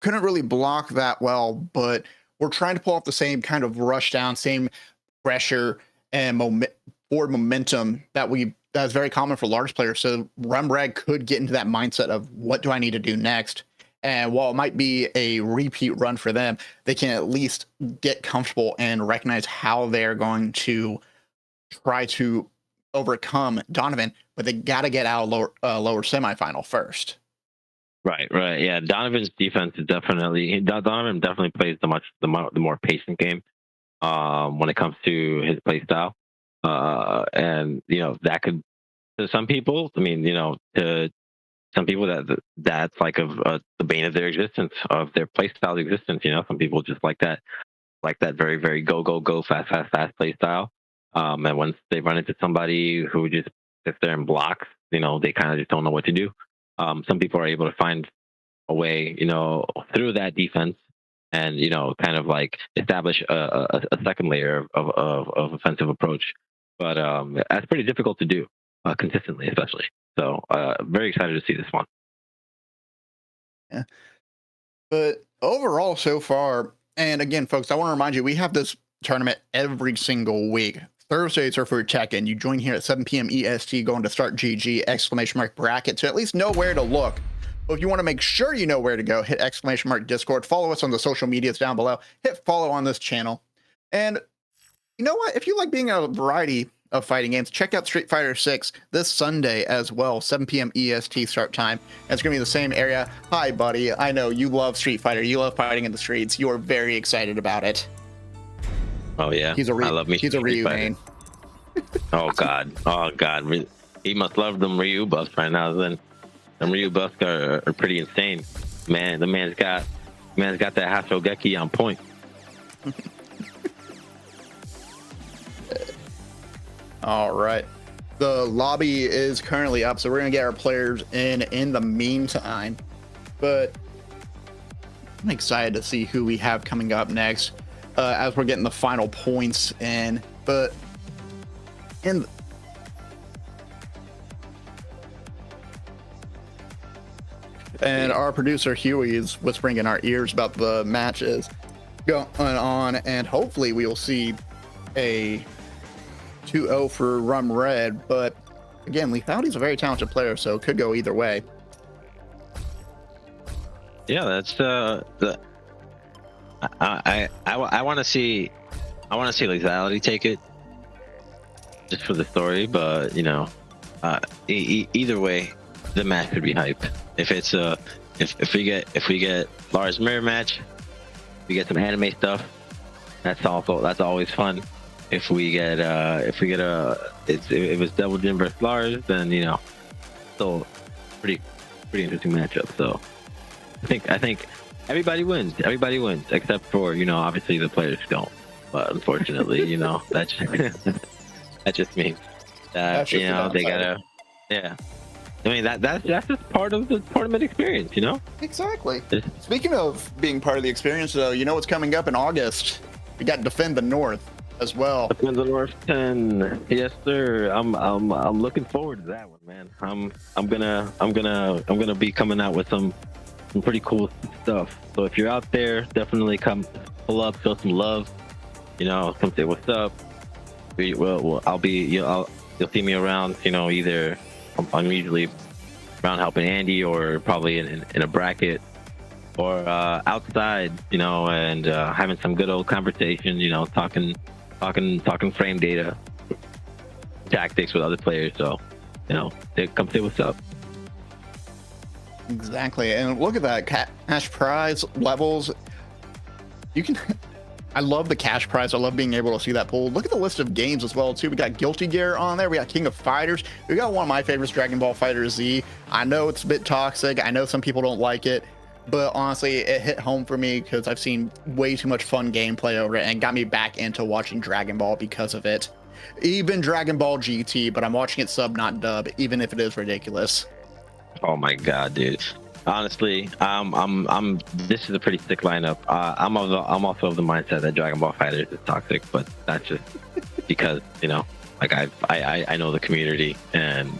couldn't really block that well, but we're trying to pull off the same kind of rush down, same pressure and forward momentum that's very common for large players. So Rum Red could get into that mindset of what do I need to do next? And while it might be a repeat run for them, they can at least get comfortable and recognize how they're going to try to overcome Donovan, but they got to get out of lower semifinal first. Right. Yeah, Donovan's defense is Donovan definitely plays the more patient game when it comes to his play style. And you know that could, to some people, I mean, you know, to some people that's like the bane of their existence, of their play style existence. You know, some people just like that very very go fast play style. And once they run into somebody who just sits there and blocks, you know, they kind of just don't know what to do. Some people are able to find a way, you know, through that defense and, you know, kind of like establish a second layer of offensive approach. But that's pretty difficult to do consistently, especially. So very excited to see this one. Yeah. But overall, so far, and again, folks, I want to remind you, we have this tournament every single week. Thursdays are for Tekken. You join here at 7 p.m. EST, going to start GG, ! bracket, to at least know where to look. But if you want to make sure you know where to go, hit ! Discord, follow us on the social medias down below, hit follow on this channel. And you know what? If you like being a variety of fighting games, check out Street Fighter 6 this Sunday as well, 7 p.m. EST start time. It's going to be the same area. Hi, buddy. I know you love Street Fighter. You love fighting in the streets. You are very excited about it. Oh yeah, I love me. He's a Ryu main. Oh god. He must love them Ryu buffs right now. Then them Ryu buffs are pretty insane. Man, the man's got that Hasogeki on point. All right. The lobby is currently up, so we're going to get our players in the meantime. But I'm excited to see who we have coming up next as we're getting the final points in. But and our producer Huey is whispering in our ears about the matches going on, and hopefully we will see a 2-0 for Rum Red, but again, Lethality's a very talented player, so it could go either way. Yeah, that's I want to see Lethality take it just for the story, but you know, either way, the match could be hype. If it's if we get Lars mirror match, we get some anime stuff. That's always fun. If it's Devil Jin versus Lars, then you know, still pretty interesting matchup. So I think everybody wins. Everybody wins except for, you know, obviously the players don't. But unfortunately, you know, that just means that, you know, they gotta, yeah. I mean, that's just part of the tournament experience, you know? Exactly. Speaking of being part of the experience, though, you know what's coming up in August? We got Defend the North as well. Defend the North 10. Yes, sir. I'm looking forward to that one, man. I'm gonna be coming out with some pretty cool stuff. So if you're out there, definitely come pull up, show some love. You know, come say what's up. I'll be you'll see me around. You know, either I'm usually around helping Andy, or probably in a bracket, or outside. You know, and having some good old conversation. You know, talking frame data, tactics with other players. So, you know, come say what's up. Exactly. And look at that cash prize levels. You can I love the cash prize. I love being able to see that pool. Look at the list of games as well too. We got Guilty Gear on there. We got King of Fighters. We got one of my favorites, Dragon Ball Fighter Z. I know it's a bit toxic. I know some people don't like it, but honestly, it hit home for me because I've seen way too much fun gameplay over it and got me back into watching Dragon Ball because of it. Even Dragon Ball GT, but I'm watching it sub, not dub, even if it is ridiculous. Oh my god, dude! Honestly, this is a pretty sick lineup. I'm also of the mindset that Dragon Ball Fighters is toxic, but that's just because, you know, like I know the community, and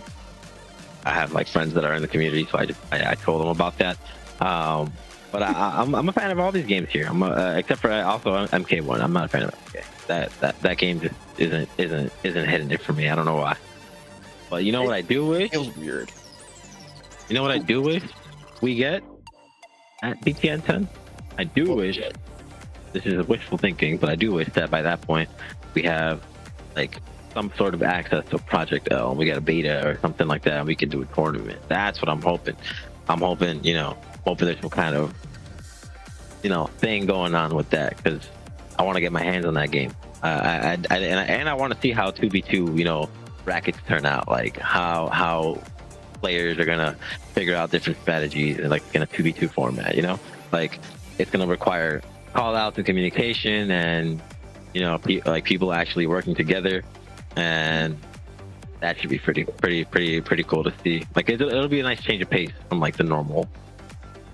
I have like friends that are in the community, so I told them about that. But I'm a fan of all these games here. Except for also MK1. I'm not a fan of MK. That game just isn't hitting it for me. I don't know why. But you know what I do wish? It feels weird. You know what I do wish we get at BTN 10? I do wish, this is wishful thinking, but I do wish that by that point we have like some sort of access to Project L. We got a beta or something like that, and we can do a tournament. That's what I'm hoping. I'm hoping, you know, there's some kind of, you know, thing going on with that, because I want to get my hands on that game. And I want to see how 2v2, you know, brackets turn out, like how players are gonna figure out different strategies in like in a 2v2 format, you know, like it's gonna require call outs and communication, and you know, people actually working together, and that should be pretty cool to see. Like it'll be a nice change of pace from like the normal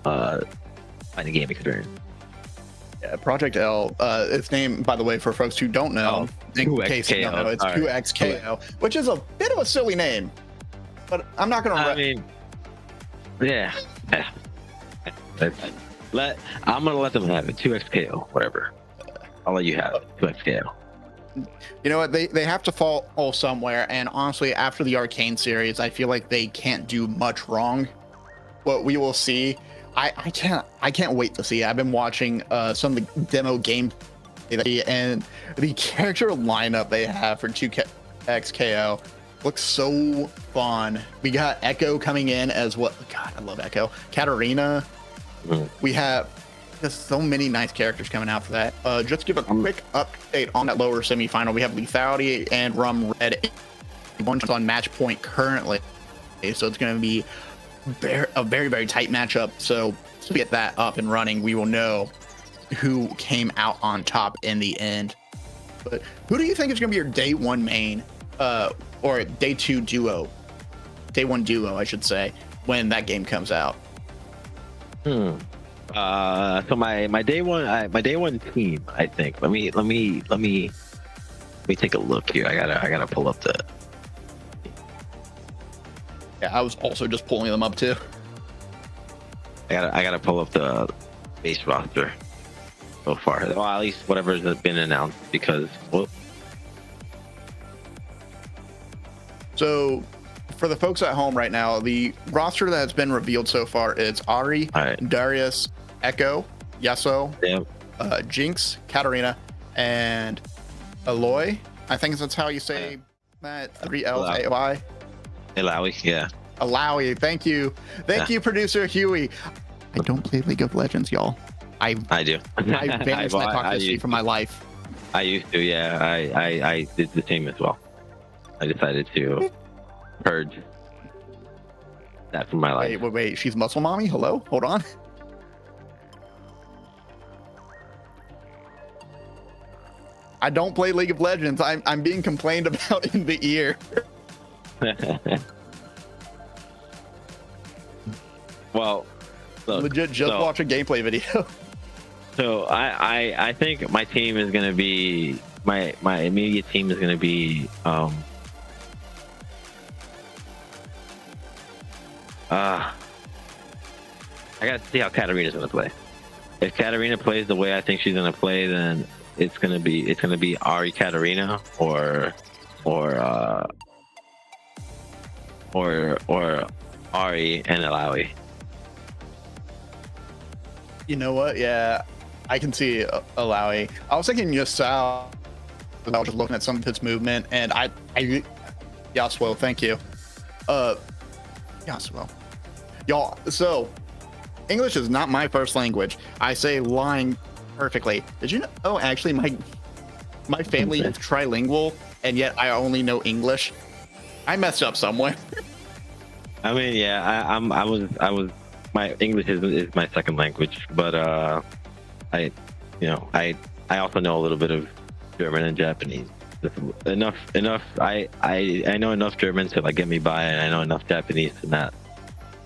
fighting game experience. Yeah, Project L, its name, by the way, for folks who don't know, in case you don't know, it's 2XKO, which is a bit of a silly name, but I'm not gonna. I mean, yeah. I'm gonna let them have it. 2XKO, whatever. I'll let you have it. 2XKO. You know what? They have to fall all somewhere, and honestly, after the Arcane series, I feel like they can't do much wrong. What we will see, I can't wait to see. I've been watching some of the demo game, and the character lineup they have for 2XKO looks so fun. We got Echo coming in as well. God, I love Echo. Katarina. We have just so many nice characters coming out for that. Just give a quick update on that lower semifinal. We have Lethality and Rum Red. One's on match point currently, so it's going to be a very, very tight matchup. So to get that up and running, we will know who came out on top in the end. But who do you think is going to be your day one main, or day two duo? Day one duo, I should say, when that game comes out. So my day one team, I think. Let me take a look here. I gotta pull up the. Yeah, I was also just pulling them up too. I gotta pull up the base roster so far. Well, at least whatever's been announced, because So for the folks at home right now, the roster that has been revealed so far is Ari, Darius, Echo, Yasuo, Jinx, Katarina, and Aloy. I think that's how you say that. 3 L's, A-Y. Alawi, yeah. Alawi, thank you. Thank you, producer Huey. I don't play League of Legends, y'all. I do. I banished that toxicity from my life. I used to, yeah. I did the same as well. I decided to purge that from my life. Wait. She's muscle mommy? Hello? Hold on. I don't play League of Legends. I'm being complained about in the ear. Well, look, Legit, just watch a gameplay video. So I think my team is gonna be my immediate team is gonna be I gotta see how Katarina's gonna play. If Katarina plays the way I think she's gonna play, then it's gonna be Ari Katarina or Ari and Alawi. You know what? Yeah, I can see Alawi. I was thinking Yasao. I was just looking at some of his movement, and I Yasuo, thank you. Yasuo. Y'all, so English is not my first language. I say lying perfectly. Did you know? Oh, actually, my family is trilingual, and yet I only know English. I messed up somewhere. I mean, yeah, I was. My English is my second language, but I also know a little bit of German and Japanese. Enough. I know enough German to like get me by, and I know enough Japanese to not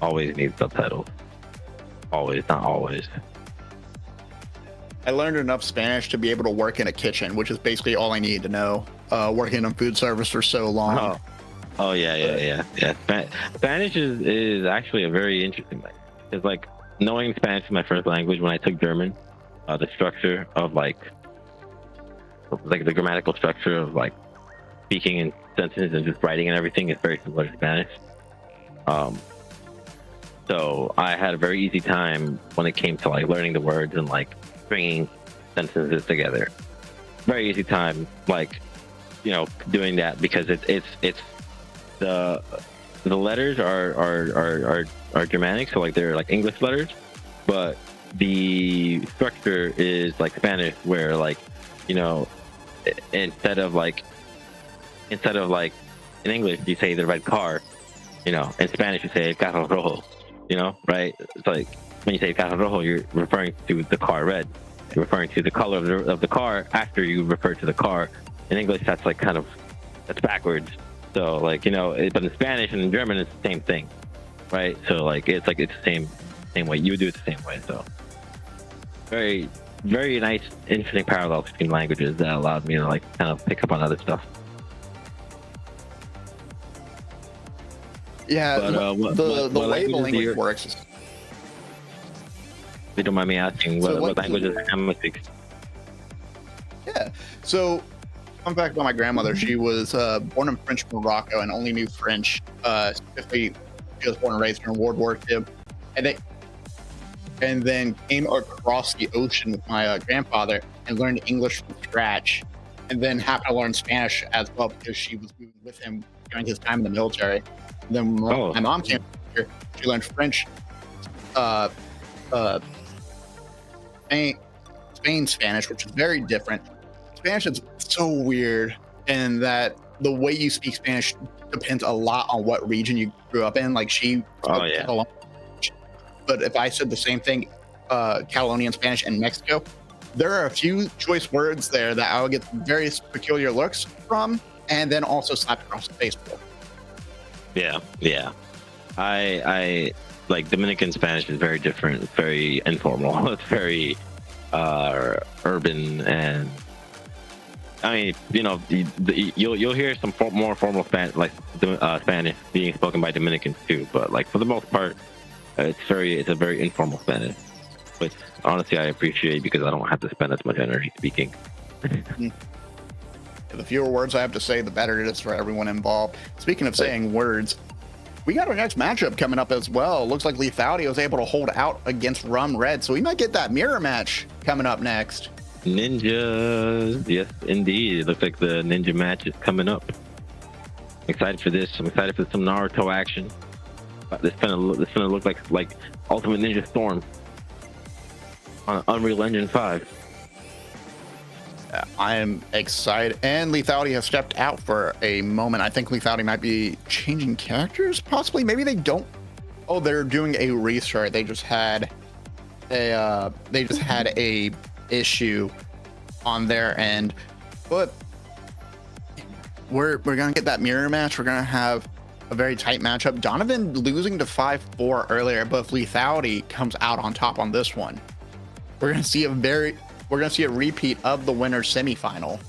always need subtitles. Always, not always. I learned enough Spanish to be able to work in a kitchen, which is basically all I need to know. Working in food service for so long. Oh yeah. Spanish is actually a very interesting language. It's like knowing Spanish is my first language. When I took German, the structure of like the grammatical structure of like speaking in sentences and just writing and everything is very similar to Spanish. So I had a very easy time when it came to like learning the words and like stringing sentences together. Very easy time, like doing that because it's the letters are Germanic, so like they're like English letters, but the structure is like Spanish, where like instead of like in English you say the red car, in Spanish you say carro rojo, right? It's like when you say carro rojo, you're referring to the car red. You're referring to the color of the car after you refer to the car. In English, that's backwards. So like but in Spanish and in German, it's the same thing, right? So like it's the same way. You would do it the same way. So very, very nice, interesting parallels between languages that allowed me to like kind of pick up on other stuff. Yeah, but, the way the language works. If you don't mind me asking, what languages Emma speaks? Yeah, so fun fact about my grandmother: she was born in French Morocco and only knew French. Specifically, she was born and raised during World War II, and then came across the ocean with my grandfather and learned English from scratch, and then happened to learn Spanish as well because she was moving with him during his time in the military. And then my mom came here, she learned French, Spain Spanish, which is very different. Spanish is so weird in that the way you speak Spanish depends a lot on what region you grew up in. Like she Catalonian, but if I said the same thing, Catalonian Spanish in Mexico, there are a few choice words there that I would get various peculiar looks from, and then also slapped across the face for. Yeah. I like Dominican Spanish is very different. It's very informal. It's very urban, and I mean, you'll hear some more formal Spanish, like Spanish being spoken by Dominicans too. But like for the most part, it's a very informal Spanish, which honestly I appreciate because I don't have to spend as much energy speaking. The fewer words I have to say, the better it is for everyone involved. Speaking of saying words, we got our next matchup coming up as well. Looks like Lethality was able to hold out against Rum Red, so we might get that mirror match coming up next. Ninjas, yes, indeed. It looks like the ninja match is coming up. I'm excited for this. I'm excited for some Naruto action. This gonna look like Ultimate Ninja Storm on Unreal Engine 5. I am excited, and Lethality has stepped out for a moment. I think Lethality might be changing characters, possibly. Maybe they don't. Oh, they're doing a restart. They just had a issue on their end, but we're gonna get that mirror match. We're gonna have a very tight matchup. Donovan losing to 5-4 earlier, but Lethality comes out on top on this one. We're gonna see a repeat of the winner's semifinal.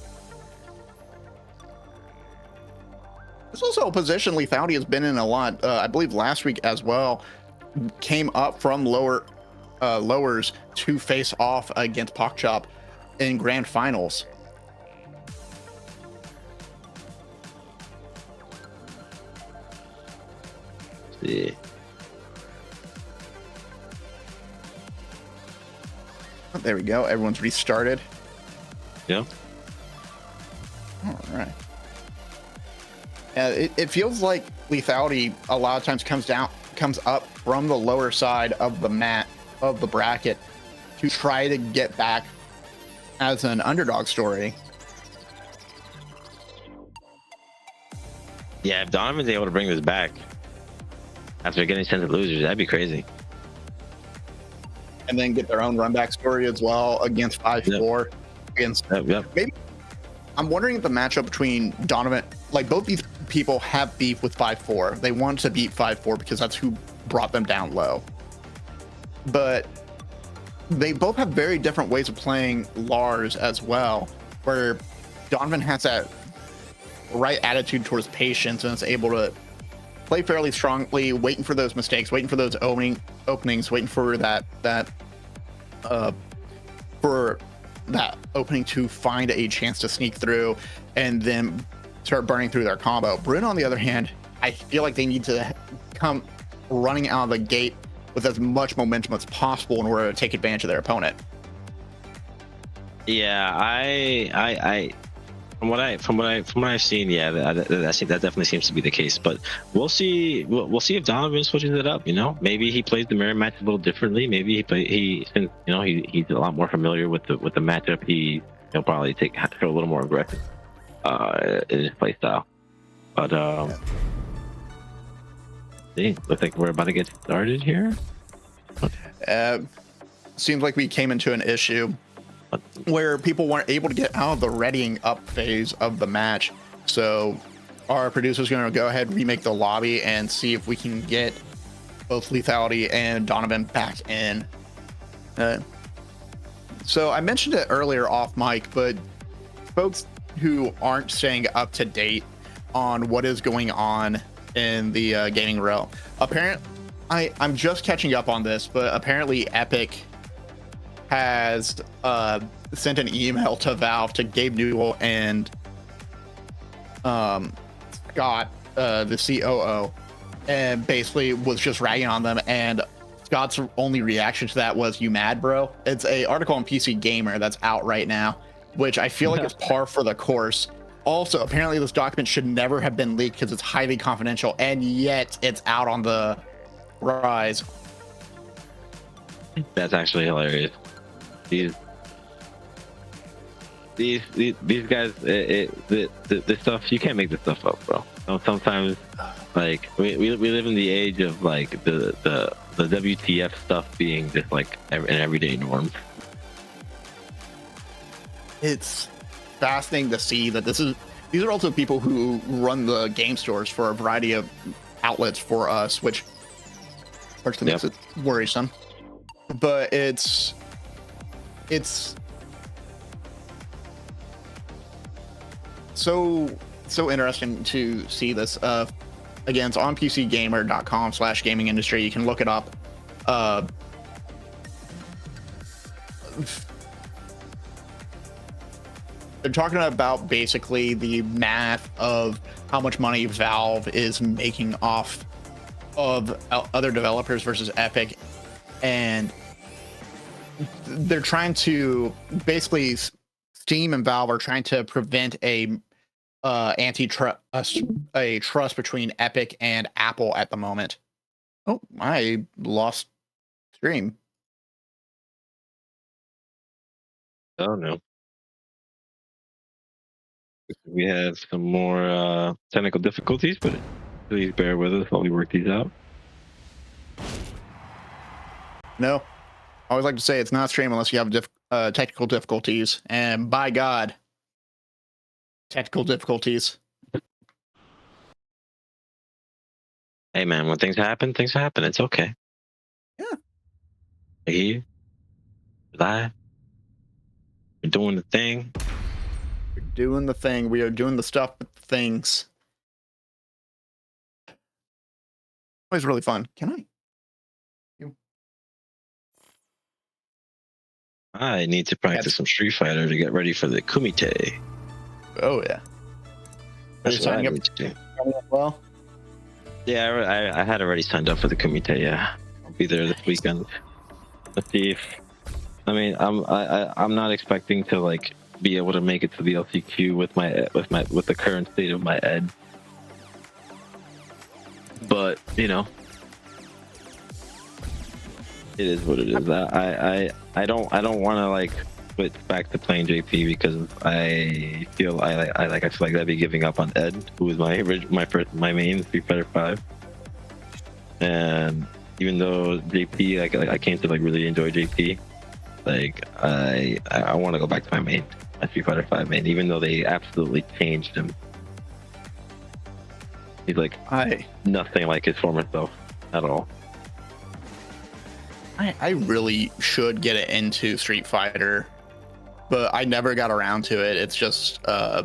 This is also a position Lethality has been in a lot. I believe last week as well, came up from lowers to face off against Pakchop in grand finals. Yeah. Oh, there we go. Everyone's restarted. Yeah. All right. It feels like Lethality a lot of times comes up from the lower side of the bracket to try to get back as an underdog story. Yeah, if Donovan's able to bring this back after getting sent to losers, that'd be crazy. And then get their own run back story as well against 5-4. Yep. Against Yep. maybe. I'm wondering if the matchup between Donovan, like both these people have beef with 5-4. They want to beat 5-4 because that's who brought them down low. But they both have very different ways of playing Lars as well, where Donovan has that right attitude towards patience and is able to play fairly strongly, waiting for those mistakes, waiting for those openings, waiting for that opening to find a chance to sneak through and then start burning through their combo. Bruno, on the other hand, I feel like they need to come running out of the gate with as much momentum as possible in order to take advantage of their opponent. Yeah, I from what I've seen, yeah, that definitely seems to be the case. But we'll see if Donovan switches it up. You know, maybe he plays the mirror match a little differently. Maybe since he's a lot more familiar with the matchup. He'll probably show a little more aggressive in his play style. But see, looks like we're about to get started here. Seems like we came into an issue where people weren't able to get out of the readying up phase of the match. So our producer's going to go ahead and remake the lobby and see if we can get both Lethality and Donovan back in. So I mentioned it earlier off mic, but folks who aren't staying up to date on what is going on in the gaming realm, apparently I'm just catching up on this, but apparently Epic has sent an email to Valve, to Gabe Newell and Scott, the COO, and basically was just ragging on them. And Scott's only reaction to that was, "You mad, bro?" It's a article on PC Gamer that's out right now, which I feel like is par for the course. Also, apparently this document should never have been leaked because it's highly confidential, and yet it's out on the rise. That's actually hilarious. These guys, this stuff, you can't make this stuff up, bro. Sometimes, like, we live in the age of like the WTF stuff being just like an everyday norm. It's Fascinating to see that these are also people who run the game stores for a variety of outlets for us, which personally makes it worrisome. But it's so interesting to see this. Again, it's on PCGamer.com/gaming industry. You can look it up. They're talking about basically the math of how much money Valve is making off of other developers versus Epic, and they're trying to basically, Steam and Valve are trying to prevent a trust between Epic and Apple at the moment. Oh, I lost stream. Oh no. We had some more technical difficulties, but please bear with us while we work these out. No, I always like to say it's not stream unless you have technical difficulties, and by God, technical difficulties. Hey man, when things happen, things happen. It's okay. Yeah. I hear you. Live. We're doing the thing. We're doing the thing. We are doing the stuff with things. Always really fun. Can I? You- I need to practice some Street Fighter to get ready for the Kumite. Oh yeah. Are you That's what I signing up need to do. as well? Yeah, I had already signed up for the Kumite. Yeah, I'll be there this weekend. Let's see if. I mean, I'm not expecting to like be able to make it to the LCQ with the current state of my ed, but you know, it is what it is. I don't want to like switch back to playing JP because I feel I feel like I'd be giving up on Ed, who was my main Street Fighter 5. And even though JP I came to like really enjoy JP, like I want to go back to my Street Fighter 5 main, even though they absolutely changed him. He's like nothing like his former self at all. I really should get it into Street Fighter, but I never got around to it. It's just yeah.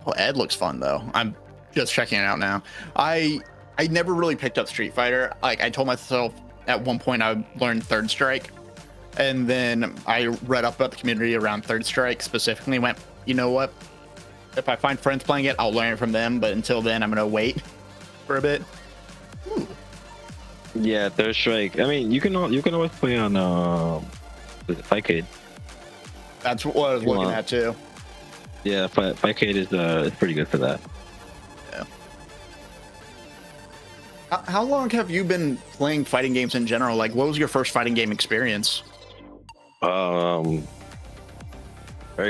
Well, Ed looks fun though. I'm just checking it out now. I never really picked up Street Fighter. Like I told myself at one point I would learn Third Strike, and then I read up about the community around Third Strike specifically. Went, you know what? If I find friends playing it, I'll learn it from them. But until then, I'm gonna wait for a bit. Ooh. Yeah, Third Strike. I mean, you can always play on Fightcade. That's what I was looking at too. Yeah, Fightcade is pretty good for that. Yeah. How long have you been playing fighting games in general? Like, what was your first fighting game experience? Very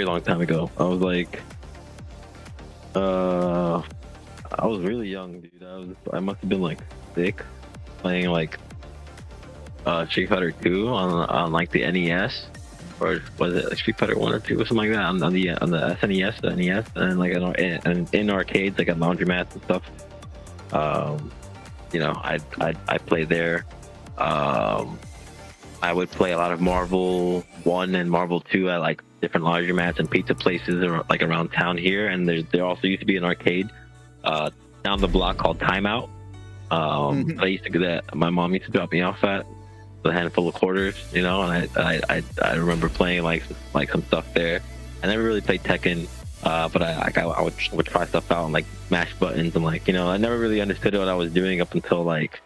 long time ago. I was like, I was really young, dude. I must have been like 6, playing like Street Fighter 2 on like the NES, or was it like Street Fighter 1 or 2 or something like that on the SNES, the NES, and like in arcades like at laundromats and stuff. You know, I play there. I would play a lot of Marvel 1 and Marvel 2 at like different laundromats and pizza places or like around town here. And there also used to be an arcade down the block called Timeout. I used to go that my mom used to drop me off at with a handful of quarters, you know, and I remember playing like some stuff there. I never really played Tekken, but I would try stuff out and like mash buttons and like, you know, I never really understood what I was doing up until like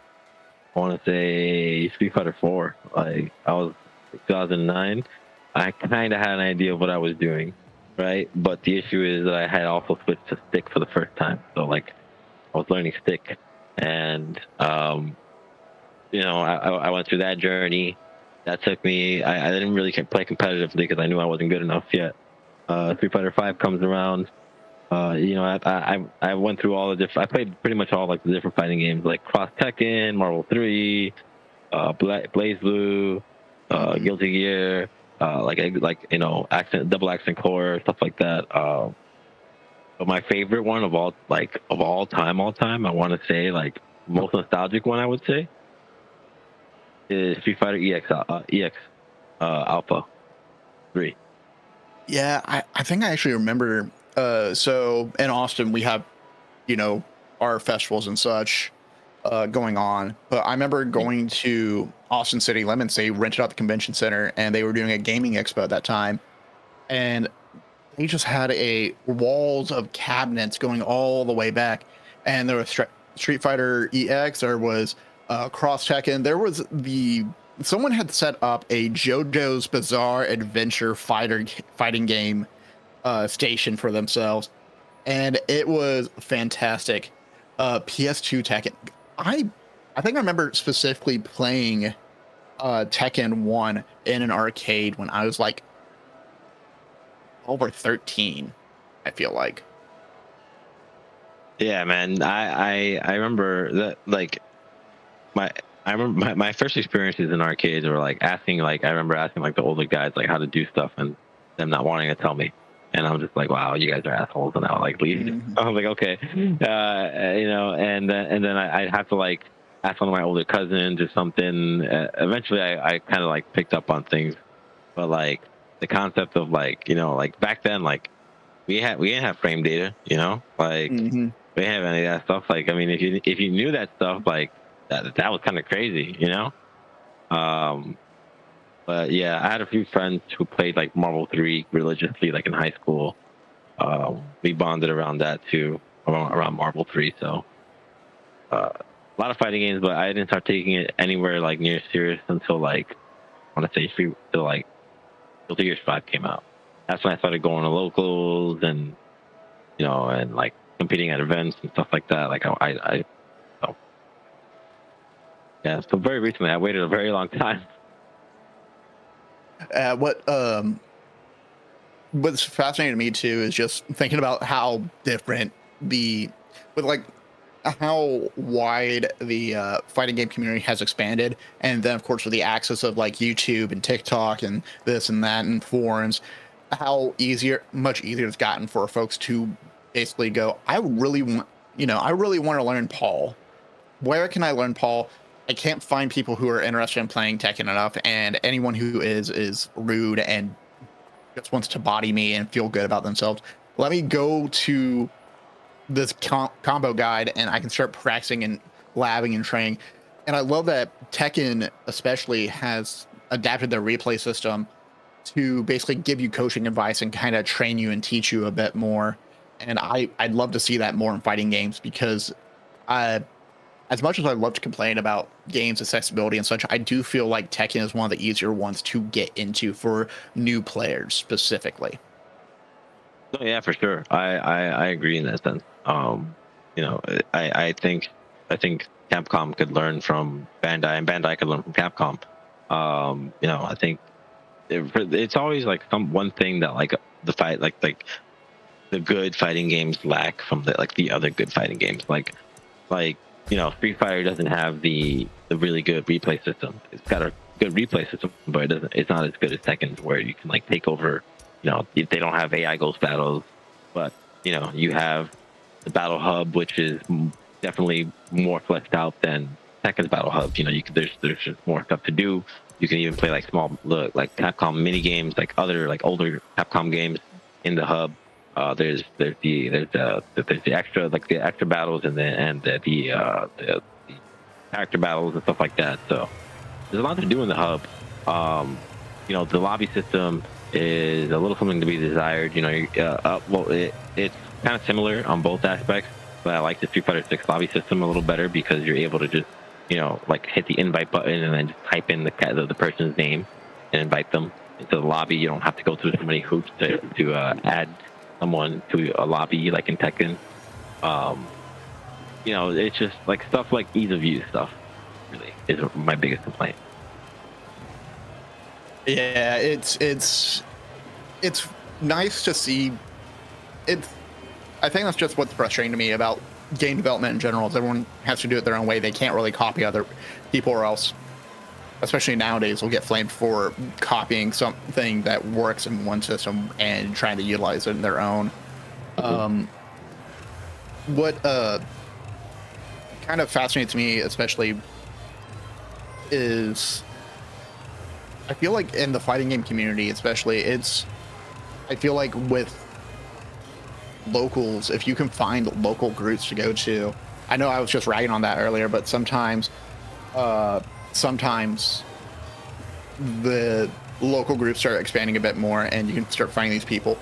I want to say Street Fighter 4. Like I was 2009. I kind of had an idea of what I was doing, right? But the issue is that I had also switched to stick for the first time. So like I was learning stick, and you know, I went through that journey. That took me. I didn't really play competitively because I knew I wasn't good enough yet. Street Fighter 5 comes around. You know, I went through all the different. I played pretty much all like the different fighting games, like Cross Tekken, Marvel 3, Blaze Blue, Guilty Gear, like you know, double accent core, stuff like that. But my favorite one of all time, I want to say like most nostalgic one I would say is Street Fighter EX Alpha 3. Yeah, I think I actually remember. So in Austin, we have, you know, our festivals and such going on. But I remember going to Austin City Lemons. They rented out the convention center and they were doing a gaming expo at that time. And they just had a walls of cabinets going all the way back. And there was Street Fighter EX. There was Cross Tekken. There was someone had set up a JoJo's Bizarre Adventure fighting game station for themselves, and it was fantastic. PS2 Tekken. I think I remember specifically playing Tekken 1 in an arcade when I was like over 13. I feel like. Yeah, man. I remember that like I remember my first experiences in arcades were like I remember asking like the older guys like how to do stuff and them not wanting to tell me. and I'm just like, wow, you guys are assholes, and I'll like leave. Mhm. I was like, okay, and then I'd have to like ask one of my older cousins or something. Eventually, I kind of like picked up on things, but like the concept of like like back then, like we didn't have frame data, like Mhm. we didn't have any of that stuff. Like I mean, if you knew that stuff, like that was kind of crazy. Um, but yeah, I had a few friends who played like Marvel 3 religiously, like in high school. We bonded around that too, around Marvel 3. So a lot of fighting games, but I didn't start taking it anywhere like near serious until like I want to say till like till Gears 5 came out. That's when I started going to locals and and like competing at events and stuff like that. Like so yeah. So very recently, I waited a very long time. Uh, what um what's fascinating to me too is just thinking about how different the with like how wide the fighting game community has expanded, and then of course with the access of like YouTube and TikTok and this and that and forums, how much easier it's gotten for folks to basically go, I really want, I really want to learn Paul. Where can I learn Paul? I can't find people who are interested in playing Tekken enough, and anyone who is rude and just wants to body me and feel good about themselves. Let me go to this combo guide and I can start practicing and labbing and training. And I love that Tekken especially has adapted their replay system to basically give you coaching advice and kind of train you and teach you a bit more. And I'd love to see that more in fighting games because I as much as I love to complain about games accessibility and such, I do feel like Tekken is one of the easier ones to get into new players specifically. Oh yeah, for sure. I agree in that sense. You know, I think Capcom could learn from Bandai, and Bandai could learn from Capcom. I think it's always like some one thing that like the fight like the good fighting games lack from the other good fighting games. Like Street Fighter doesn't have the really good replay system. It's got a good replay system, but it's not as good as Tekken's, where you can like take over. They don't have AI ghost battles, but you have the battle hub, which is definitely more fleshed out than Tekken's battle hub. There's just more stuff to do. You can even play like small like Capcom mini games, like other like older Capcom games in the hub. There's the extra battles and the character battles and stuff like that. So there's a lot to do in the hub. The lobby system is a little something to be desired. It's kind of similar on both aspects, but I like the Street Fighter 6 lobby system a little better because you're able to just like hit the invite button and then just type in the person's name and invite them into the lobby. You don't have to go through so many hoops to add someone to a lobby like in Tekken. It's just like stuff like ease of use stuff really is my biggest complaint. Yeah, it's nice to see. It's I think that's just what's frustrating to me about game development in general. Is everyone has to do it their own way. They can't really copy other people, or else, especially nowadays, will get flamed for copying something that works in one system and trying to utilize it in their own. What kind of fascinates me, especially, is I feel like in the fighting game community, especially, I feel like with locals, if you can find local groups to go to, I know I was just ragging on that earlier, but sometimes the local groups start expanding a bit more and you can start finding these people.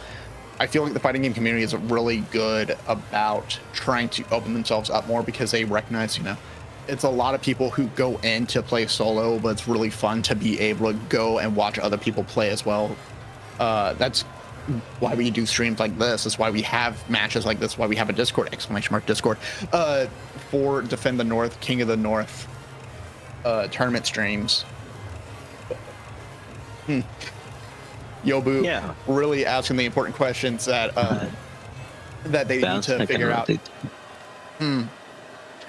I feel like the fighting game community is really good about trying to open themselves up more because they recognize, it's a lot of people who go in to play solo, but it's really fun to be able to go and watch other people play as well. That's why we do streams like this. That's why we have matches like this. Why we have a Discord, !Discord, for Defend the North, King of the North tournament streams. Yobu really asking the important questions that they need to figure out.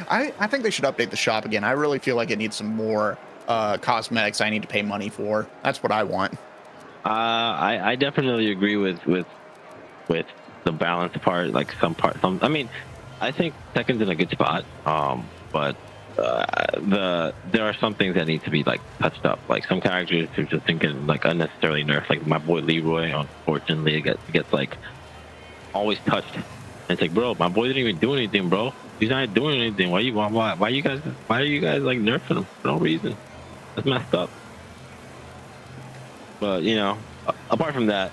I think they should update the shop again. I really feel like it needs some more cosmetics I need to pay money for. That's what I want. I definitely agree with with the balance part, like some. I mean, I think Tekken's in a good spot. But there are some things that need to be like touched up. Like some characters are just thinking like unnecessarily nerfed. Like my boy Leroy, unfortunately, gets like always touched. And it's like, bro, my boy didn't even do anything, bro. He's not doing anything. Why are you guys like nerfing him for no reason? That's messed up. But you know, apart from that,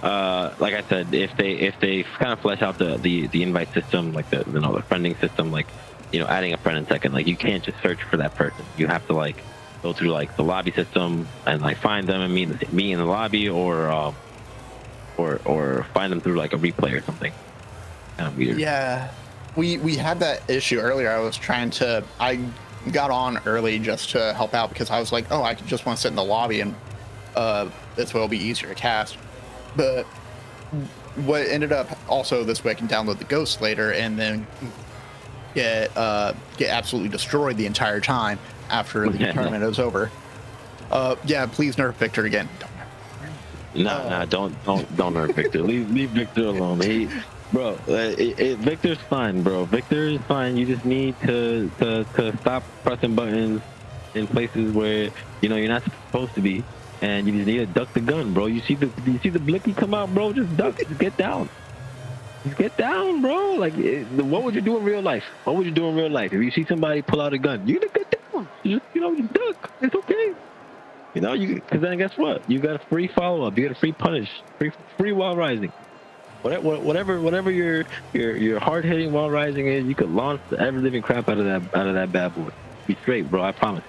like I said, if they kind of flesh out the invite system, like the friending system, like adding a friend in Tekken, like you can't just search for that person. You have to like go through like the lobby system and like find them and meet in the lobby, or find them through like a replay or something. Kind of weird. Yeah, we had that issue earlier. I got on early just to help out because I was like, oh, I just want to sit in the lobby and this will be easier to cast. But what ended up also this way, I can download the Ghost later and then get absolutely destroyed the entire time after the tournament is over. Yeah, please nerf Victor again. Don't nerf Victor. leave Victor alone. Victor's fine, bro. Victor is fine. You just need to stop pressing buttons in places where you're not supposed to be, and you just need to duck the gun, bro. You see the blicky come out, bro? Just duck. Just get down. Just get down, bro. Like, what would you do in real life? What would you do in real life if you see somebody pull out a gun? You gotta get down. You duck. It's okay. Because then guess what? You got a free follow up. You got a free punish. Free wall rising. Whatever your hard hitting wall rising is, you could launch the ever living crap out of that bad boy. Be straight, bro. I promise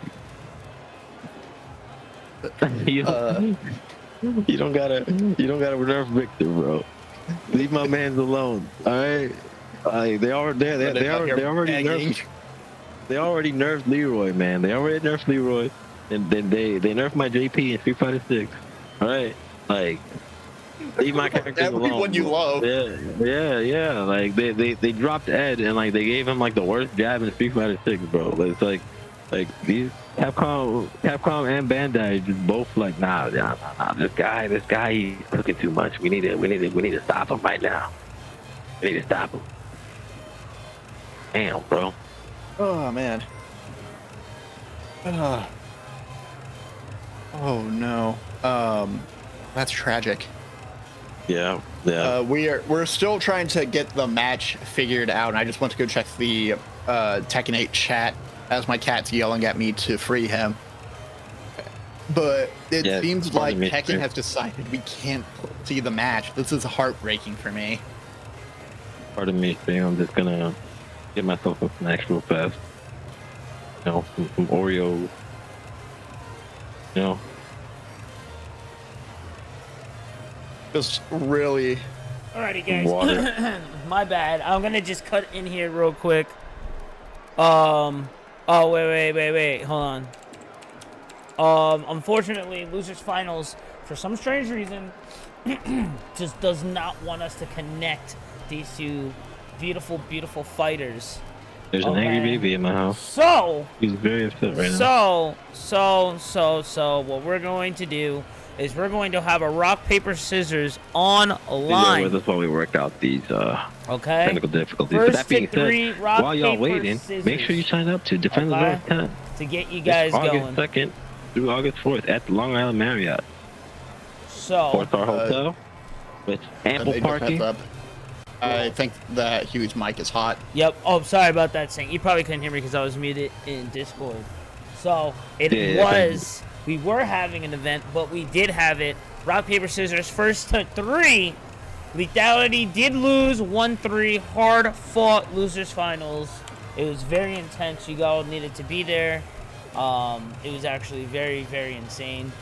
you. You don't gotta nerf Victor, bro. Leave my mans alone. All right. They already nerfed Leroy, man. They already nerfed Leroy, and then they nerfed my JP in Street Fighter 6. All right, like. Leave my characters alone. Everyone you love. Yeah. Like they dropped Ed and like they gave him like the worst jab in Street Fighter 6, bro. It's like these Capcom and Bandai just both like nah. This guy he's cooking too much. We need to stop him right now. We need to stop him. Damn, bro. Oh man. Oh no. That's tragic. Yeah. We're still trying to get the match figured out, and I just went to go check the Tekken 8 chat as my cat's yelling at me to free him. But it seems like Tekken has decided we can't see the match. This is heartbreaking for me. Pardon me, I'm just gonna get myself a snack real fast. Some Oreo. Just really. Alrighty, guys. My bad. I'm gonna just cut in here real quick. Oh, wait. Hold on. Unfortunately, Losers Finals, for some strange reason, just does not want us to connect these two beautiful, beautiful fighters. There's an angry baby in my house. So he's very upset right now. So what we're going to do is we're going to have a rock, paper, scissors online. That's why we worked out these technical difficulties. First but that being said, while y'all waiting, make sure you sign up to Defend the North 10 to get you guys going. August 2nd through August 4th at the Long Island Marriott. So 4-star hotel with ample parking. I think that Huey's mic is hot. Yep. Oh, sorry about that, Sing. You probably couldn't hear me because I was muted in Discord. So we were having an event, but we did have it. Rock, paper, scissors, first to 3. Lethality did lose 1-3. Hard fought Losers Finals. It was very intense. You all needed to be there. It was actually very, very insane.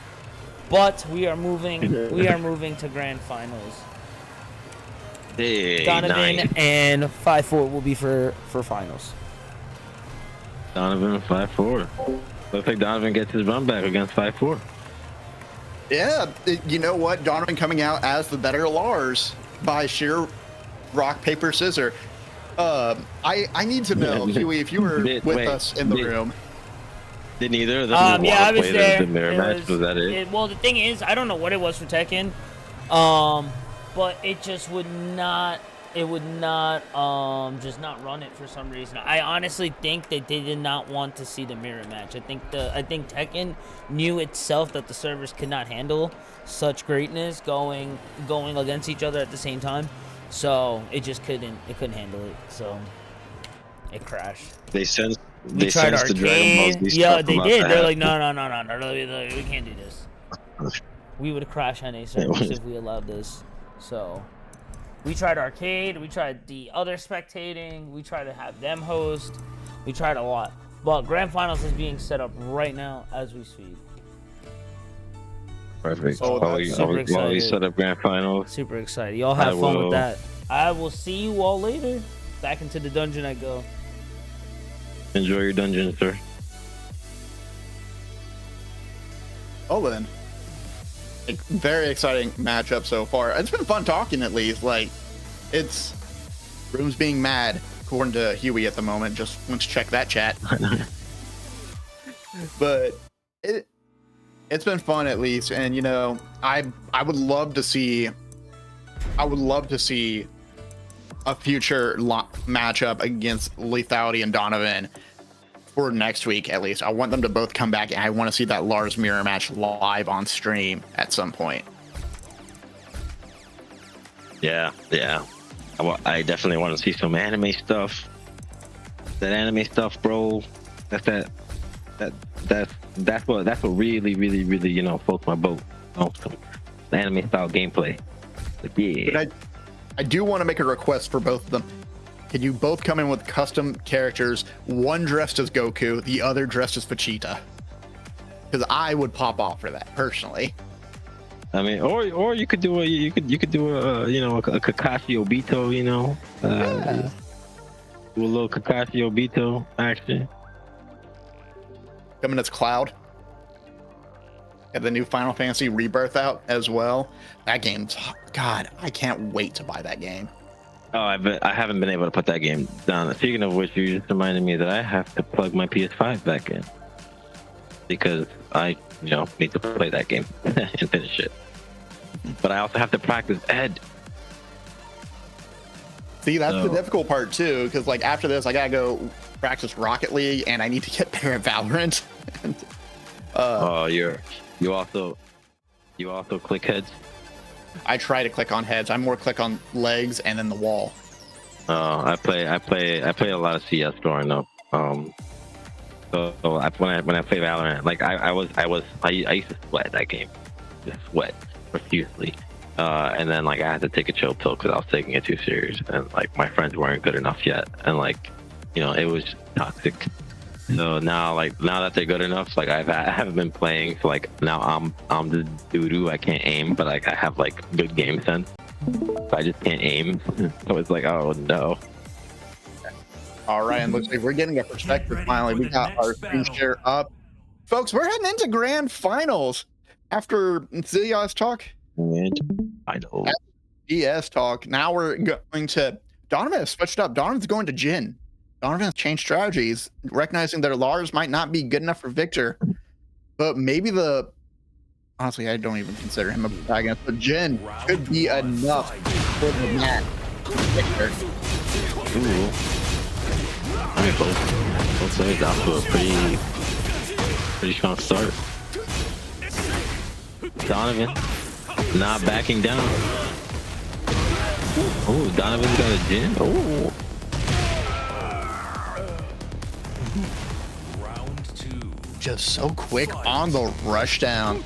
But we are moving to grand finals. Hey, Donovan nice. and 5-4 will be for finals. Donovan 5-4. Looks like Donovan gets his run back against 5-4. Yeah, you know what? Donovan coming out as the better Lars by sheer rock, paper, scissors. I need to know, Huey, if you were with us in the room. Did neither of them yeah, I was there. The mirror match? Was that it? Well, the thing is, I don't know what it was for Tekken. but it just would not. It would not just not run it for some reason. I honestly think that they did not want to see the mirror match. I think Tekken knew itself that the servers could not handle such greatness going against each other at the same time. So it just couldn't handle it. So it crashed. They sensed We tried the Dragon Ball arcade. Z Yeah, stuff they about did. to They're like, happen. no, we can't do this. We would crash NA servers if we allowed this. So we tried arcade. We tried the other spectating. We tried to have them host. We tried a lot. But Grand Finals is being set up right now as we speak. Perfect. Oh, While we excited. set up Grand Finals. Super excited. Y'all have fun will- with that. I will see you all later. Back into the dungeon I go. Enjoy your dungeon, sir. Oh, then. Like, very exciting matchup so far. It's been fun talking, at least. Like, it's Room's being mad, according to Huey at the moment. Just wants to check that chat. But it's been fun, at least. And, you know, I would love to see a future matchup against Lethality and Donovan for next week, at least. I want them to both come back, and I want to see that Lars mirror match live on stream at some point. Yeah. I definitely want to see some anime stuff. That anime stuff, bro. That's what really, you know, floats my boat. Some anime style gameplay. Like, yeah. But I do want to make a request for both of them. Can you both come in with custom characters, one dressed as Goku, the other dressed as Vegeta? Because I would pop off for that personally. I mean, or you could do a you could do a you know, a Kakashi Obito, you know, Yeah. do a little Kakashi Obito action. Coming as Cloud. Got the new Final Fantasy Rebirth out as well. That game's, God, I can't wait to buy that game. Oh, I haven't been able to put that game down. Speaking of which, you just reminded me that I have to plug my PS5 back in because I, you know, need to play that game and finish it. But I also have to practice Ed. See, that's the difficult part too, because like after this, I gotta go practice Rocket League, and I need to get better at Valorant. Oh, you also click heads. I try to click on heads. I'm more click on legs and then the wall. Oh, I play a lot of CS growing up. When I play Valorant, like I used to sweat that game, just sweat profusely. And then like I had to take a chill pill because I was taking it too serious, and like my friends weren't good enough yet, and like, you know, it was toxic. So now that they're good enough, like I haven't been playing, so like now I'm the doo-doo. I can't aim, but like I have like good game sense. So I just can't aim. So it's like, oh no. All right, and looks like we're getting a perspective finally. We got our screen share up. Folks, we're heading into grand finals after Zillion's talk. I know. DS talk. Now we're going to Donovan has switched up. Donovan's going to Jin. Donovan has changed strategies, recognizing that Lars might not be good enough for Victor, but maybe honestly, I don't even consider him a protagonist, but Jin could be enough for the match. Victor. Ooh. I mean, both sides off to a pretty strong start. Donovan not backing down. Oh, Donovan's got a Jin. Oh. Just so quick on the rush down.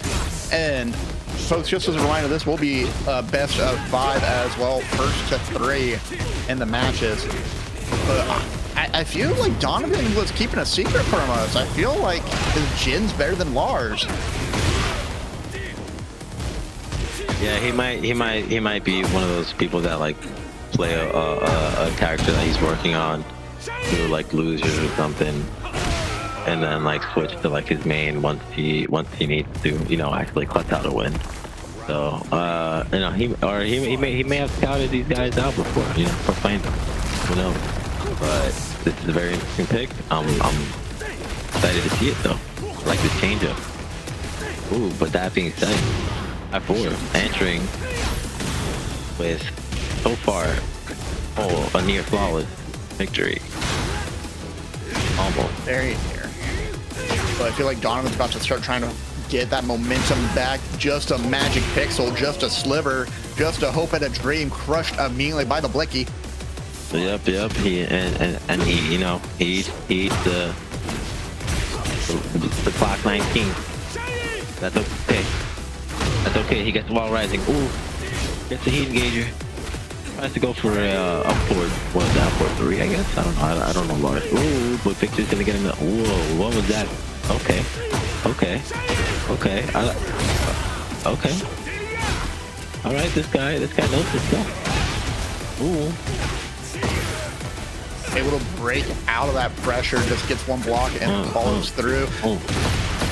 And folks, just as a reminder, this will be best of 5 as well, first to 3 in the matches. But I feel like Donovan was keeping a secret from us. I feel like his Jin's better than Lars. Yeah, he might be one of those people that like play a character that he's working on to like losers or something, and then like switch to like his main once he needs to, you know, actually clutch out a win. So you know, he may have scouted these guys out before, you know, for playing them. Who knows? But this is a very interesting pick. I'm excited to see it though. I like this change up. Ooh, but that being said, I4 entering. with so far, a near flawless victory. Almost. Very near. But I feel like Donovan's about to start trying to get that momentum back. Just a magic pixel, just a sliver, just a hope and a dream, crushed immediately by the Blicky. Yep. He and he, you know, he eats the clock 19. That's okay. That's okay. He gets the wall rising. Ooh, gets the heat engager. Tries to go for up forward. What's that for 3? I guess. I don't know. I don't know, Lars. Ooh, but Victor's gonna get him. Whoa, what was that? Okay. Okay. All right, this guy knows his stuff. Ooh. Able to break out of that pressure, just gets one block and follows through.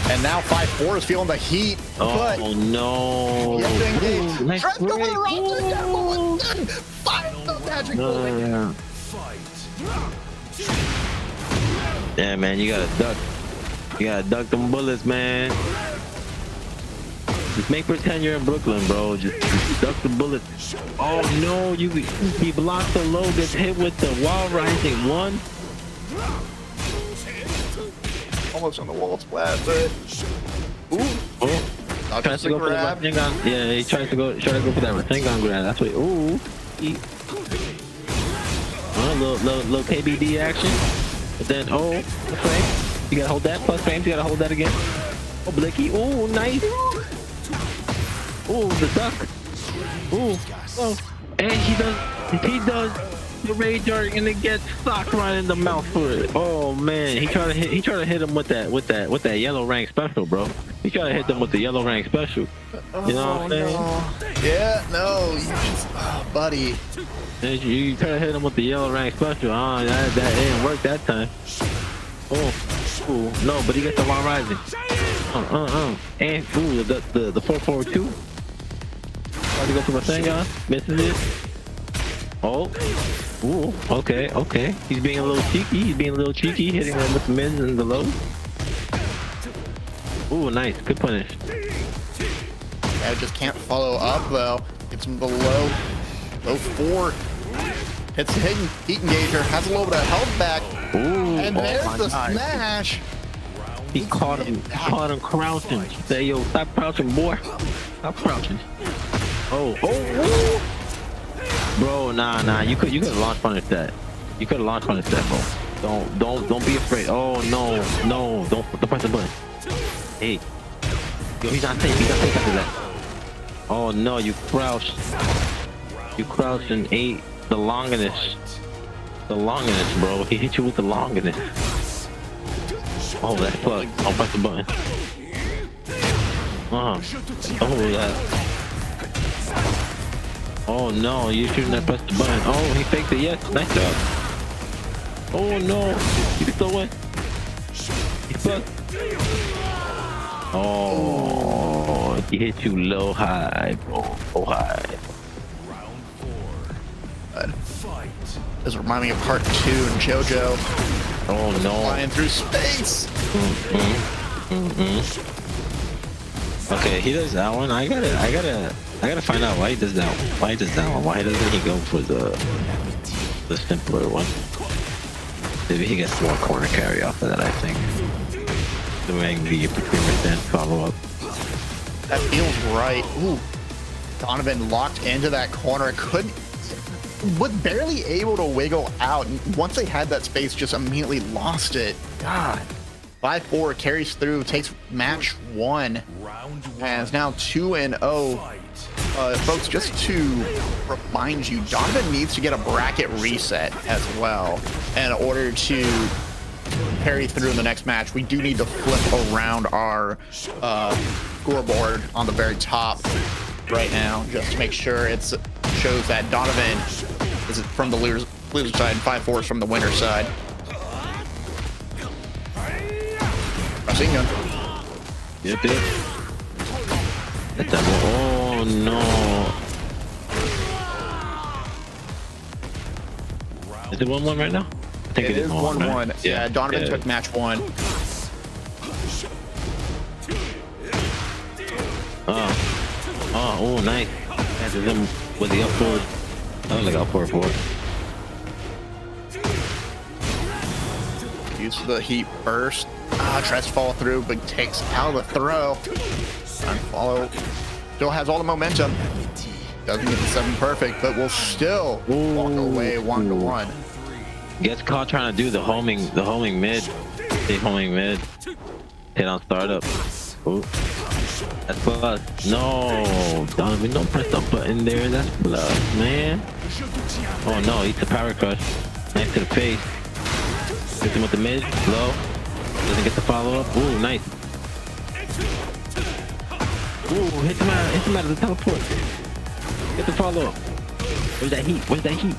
And now 5-4 is feeling the heat. But No. Nice. Tries to go for the rock. Find the magic bullet. Yeah, man, you gotta duck. You gotta duck them bullets, man. Just make pretend you're in Brooklyn, bro. Just duck the bullets. Oh no, he blocks the low, gets hit with the wall rising 1. Almost on the wall splat, but Tries to go for that Rasengan. Yeah, he tries to go for that Rasengan grab. That's what. Little KBD action. But then frame. You gotta hold that plus frames. You gotta hold that again. Oh, Blicky. Oh, nice. Oh, the duck. And he does the rage art and it gets socked right in the mouth for it. Oh man, he tried to hit him with that yellow rank special, bro. He tried to hit them with the yellow rank special. You know what I'm saying? No. Yeah, no, you just, buddy. You try to hit him with the yellow rank special. That didn't work that time. No, but he gets the wall rising. And the 442. Try to go for a Rasengan, misses it. Okay. He's being a little cheeky. Hitting them with the mids and the lows. Ooh, nice. Good punish. Yeah, just can't follow up though. Gets him below 4. Hits the heat engager. Has a little bit of health back. Ooh, and there's the smash. He caught him crouching. Say, yo, stop crouching, boy. Stop crouching. Bro, nah. You could launch punish that. You could launch punish that, bro. Don't be afraid. Oh no. Don't press the button. Hey. Yo, he's not safe. After that. Oh no, you crouched. You crouched and ate the longinus. The longinus, bro. He hit you with the longinus. Oh, that's plug. Don't press the button. Oh no, you shouldn't have pressed the button. Oh, he faked it. Yes, nice job. Oh no, you can still win. He plugged. Oh, he hit you low high, bro. Low high. This reminds me of part 2 in JoJo. Oh no. Flying through space. Okay, he does that one. I gotta find out why he does that one. Why doesn't he go for the simpler one? Maybe he gets more corner carry off of that, I think. Doing the procurement then follow up. That feels right. Ooh. Donovan locked into that corner. Was barely able to wiggle out. And once they had that space, just immediately lost it. God. 5-4 carries through, takes match 1, and is now 2-0. Folks, just to remind you, Donovan needs to get a bracket reset as well in order to carry through the next match. We do need to flip around our scoreboard on the very top right now, just to make sure it shows that Donovan is from the loser side and 5-4 is from the winner side. Rasengan. Yep. Oh no. Is it 1-1 right now? I think it is 1-1. Right? Yeah, Donovan took match 1. Oh, nice. Catches him Was he up forward? I was like up forward. Use the heat burst. Tries to follow through, but takes out the throw. Trying to follow. Still has all the momentum. Doesn't get the 7 perfect, but will still walk away 1-1. Gets caught trying to do the homing mid. The homing mid. Hit on startup. Ooh. That's plus. No, Donovan, don't press the button there. That's plus, man. Oh no, eats the power crush. Nice to the face. Hits him with the mid. Low. Doesn't get the follow up. Ooh, nice. Ooh, hit him out of the teleport. Get the follow up. Where's that heat? Where's that heat?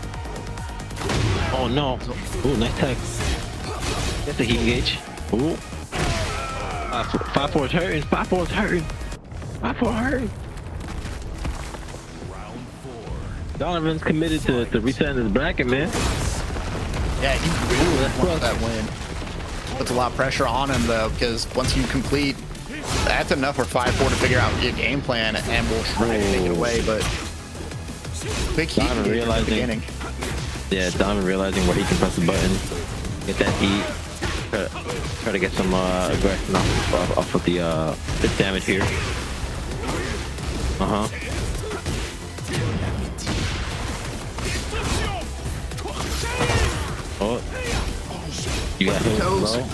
Oh no. Ooh, nice tag. Get the heat engage. Ooh. 5-4 is hurting. 5-4 is hurting. 5-4 hurting. Donovan's committed to resetting his bracket, man. Yeah, he really wants that win. Puts a lot of pressure on him though, because once you complete, that's enough for 5-4 to figure out your game plan, and we'll try to take it away. But big heat Donovan realizing, beginning. Yeah, Donovan realizing where he can press the button, get that heat, try to get some aggression off of the damage here. Oh, you got him, bro.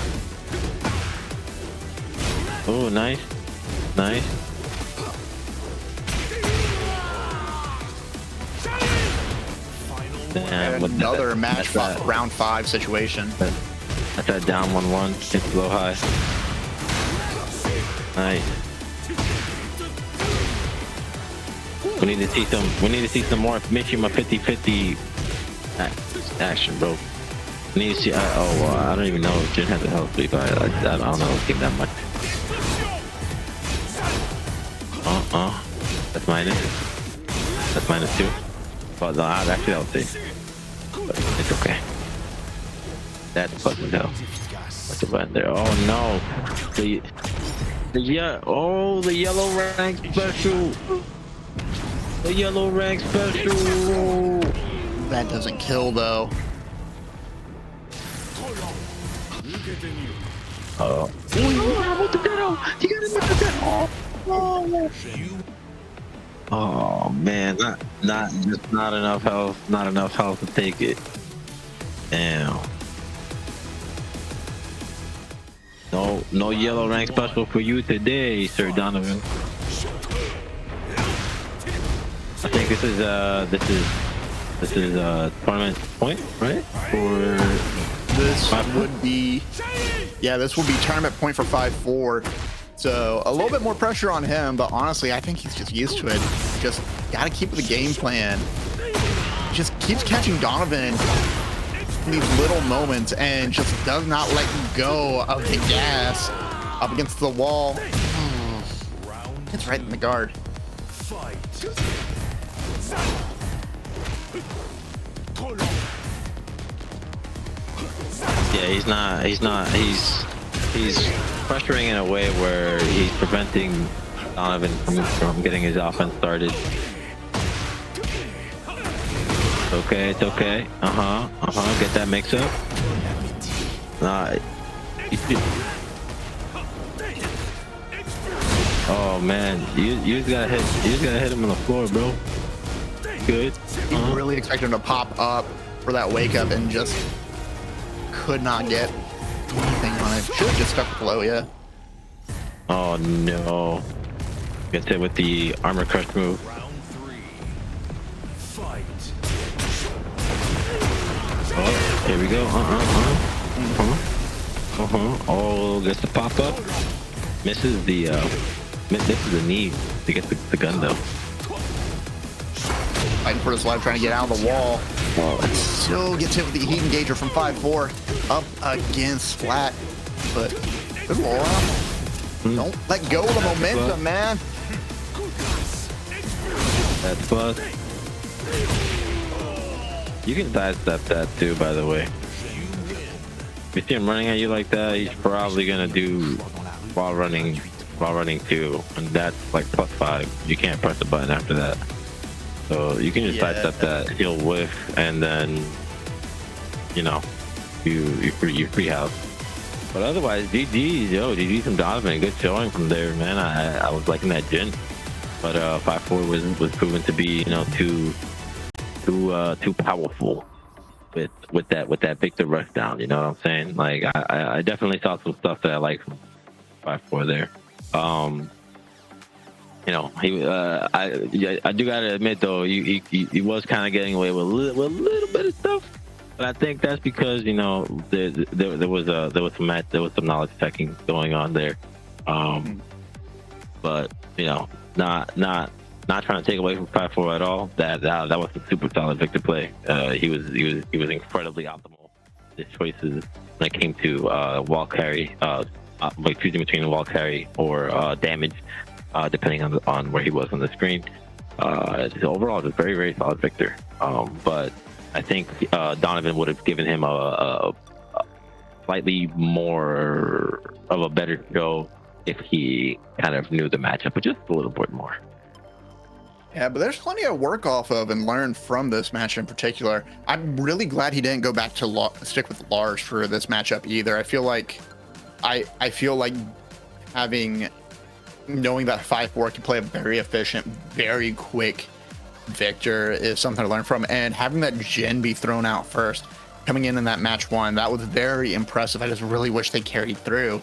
Oh, nice, nice. Damn, Another match round 5 situation. That's that down 1-1. It's low high. Nice. We need to see some more Mishima 50-50 action, bro. We need to see. I don't even know if Jin has a health lead, but I don't know. Give that much. That's minus. That's -2. But no, actually I'll see. But it's okay. That's fucking hell. What's the button there? Oh no. The yellow rank special. The yellow rank special. That doesn't kill though. Oh. Oh man, not enough health, not enough health to take it. Damn. No yellow rank special for you today, Sir Donovan. I think this is tournament point, right? Or this would be, yeah, this will be tournament point for 5-4. So a little bit more pressure on him, but honestly, I think he's just used to it. Just gotta keep the game plan. He just keeps catching Donovan in these little moments and just does not let go of the gas up against the wall. It's right in the guard. Yeah, he's pressuring in a way where he's preventing Donovan from getting his offense started. Okay, it's okay. Get that mix up. Oh man, you just gotta hit him on the floor, bro. Good. He really expected him to pop up for that wake up and just could not get anything on it. Should have just stuck below, yeah. Oh no. Gets hit with the armor crush move. Oh, here we go. Oh, gets the pop up. Misses the knee to get the gun though. Fighting for his life, trying to get out of the wall. Still gets hit with the heat engager from 5-4. Up against Splat. But good roll out. Don't let go of the momentum, man. That's plus. You can sidestep that too, by the way. If you see him running at you like that, he's probably gonna do while running too, and that's like +5. You can't press the button after that. So you can just Yeah. sidestep that, he'll whiff, and then you know you free house. But otherwise, GG from Donovan. Good showing from there, man. I was liking that Jin, but 5-4 was proven to be too powerful with that Victor rush down. You know what I'm saying? Like I definitely saw some stuff that I like from 5-4 there. I do gotta admit though, he was kind of getting away with a little bit of stuff. But I think that's because there was some knowledge checking going on there, but not trying to take away from 5-4 at all. That was a super solid Victor play. He was incredibly optimal. His choices when it came to wall carry, like choosing between wall carry or damage, depending on where he was on the screen. Overall, just very, very solid Victor. But I think Donovan would have given him a slightly more of a better show if he kind of knew the matchup, but just a little bit more. Yeah, but there's plenty to work off of and learn from this match in particular. I'm really glad he didn't go back to stick with Lars for this matchup either. I feel like knowing that 5-4 can play a very efficient, very quick Victor is something to learn from, and having that Jin be thrown out first coming in that match 1, that was very impressive. I just really wish they carried through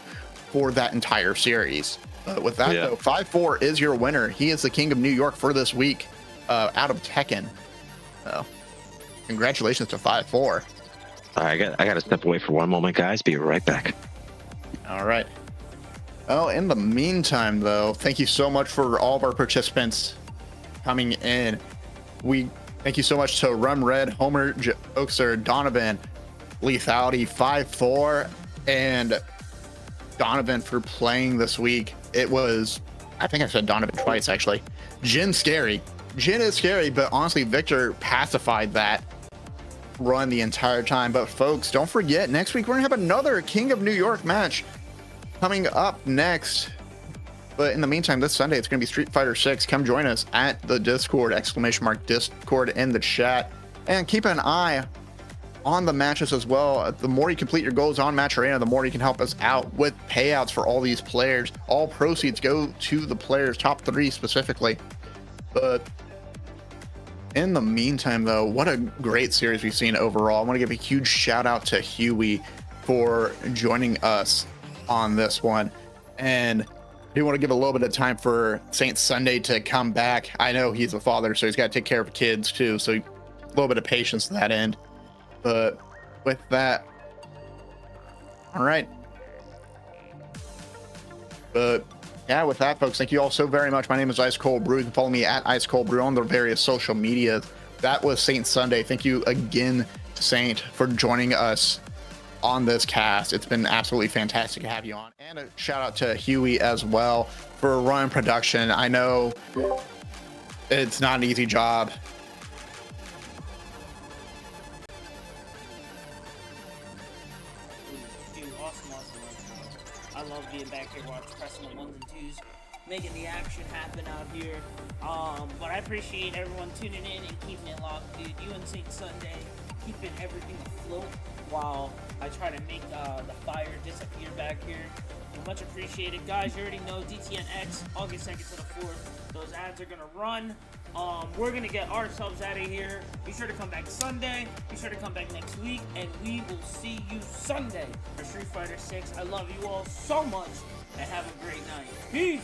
for that entire series. But with that though, 5-4 is your winner. He is the King of New York for this week, out of Tekken. So congratulations to 5-4. I gotta step away for one moment, guys. Be right back. All right. Oh, in the meantime though, thank you so much for all of our participants coming in. We thank you so much to Rum Red, Homer Oakser, Donovan, Lethality, 5-4, and Donovan for playing this week. It was, I think I said Donovan twice actually. Jin's scary. Jin is scary, but honestly, Victor pacified that run the entire time. But folks, don't forget, next week we're gonna have another King of New York match coming up next. But in the meantime, this Sunday, it's going to be Street Fighter 6. Come join us at the Discord, !Discord in the chat. And keep an eye on the matches as well. The more you complete your goals on Match Arena, the more you can help us out with payouts for all these players. All proceeds go to the players, top 3 specifically. But in the meantime, though, what a great series we've seen overall. I want to give a huge shout out to Huey for joining us on this one. And I do want to give a little bit of time for Saint Sunday to come back. I know he's a father, so he's got to take care of kids too. So a little bit of patience to that end. But with that, all right. But yeah, with that, folks, thank you all so very much. My name is Ice Cold Brew. You can follow me at Ice Cold Brew on the various social medias. That was Saint Sunday. Thank you again, Saint, for joining us on this cast. It's been absolutely fantastic to have you on, and a shout out to Huey as well for running production. I know it's not an easy job. Dude, awesome. I love being back here pressing the 1s and 2s, making the action happen out here. But I appreciate everyone tuning in and keeping it locked, dude. You and Saint Sunday keeping everything afloat while I try to make the fire disappear back here. Much appreciated, guys. You already know DTNX, August 2nd to the 4th. Those ads are gonna run. We're gonna get ourselves out of here. Be sure to come back Sunday. Be sure to come back next week, and we will see you Sunday for Street Fighter 6. I love you all so much, and have a great night. Peace.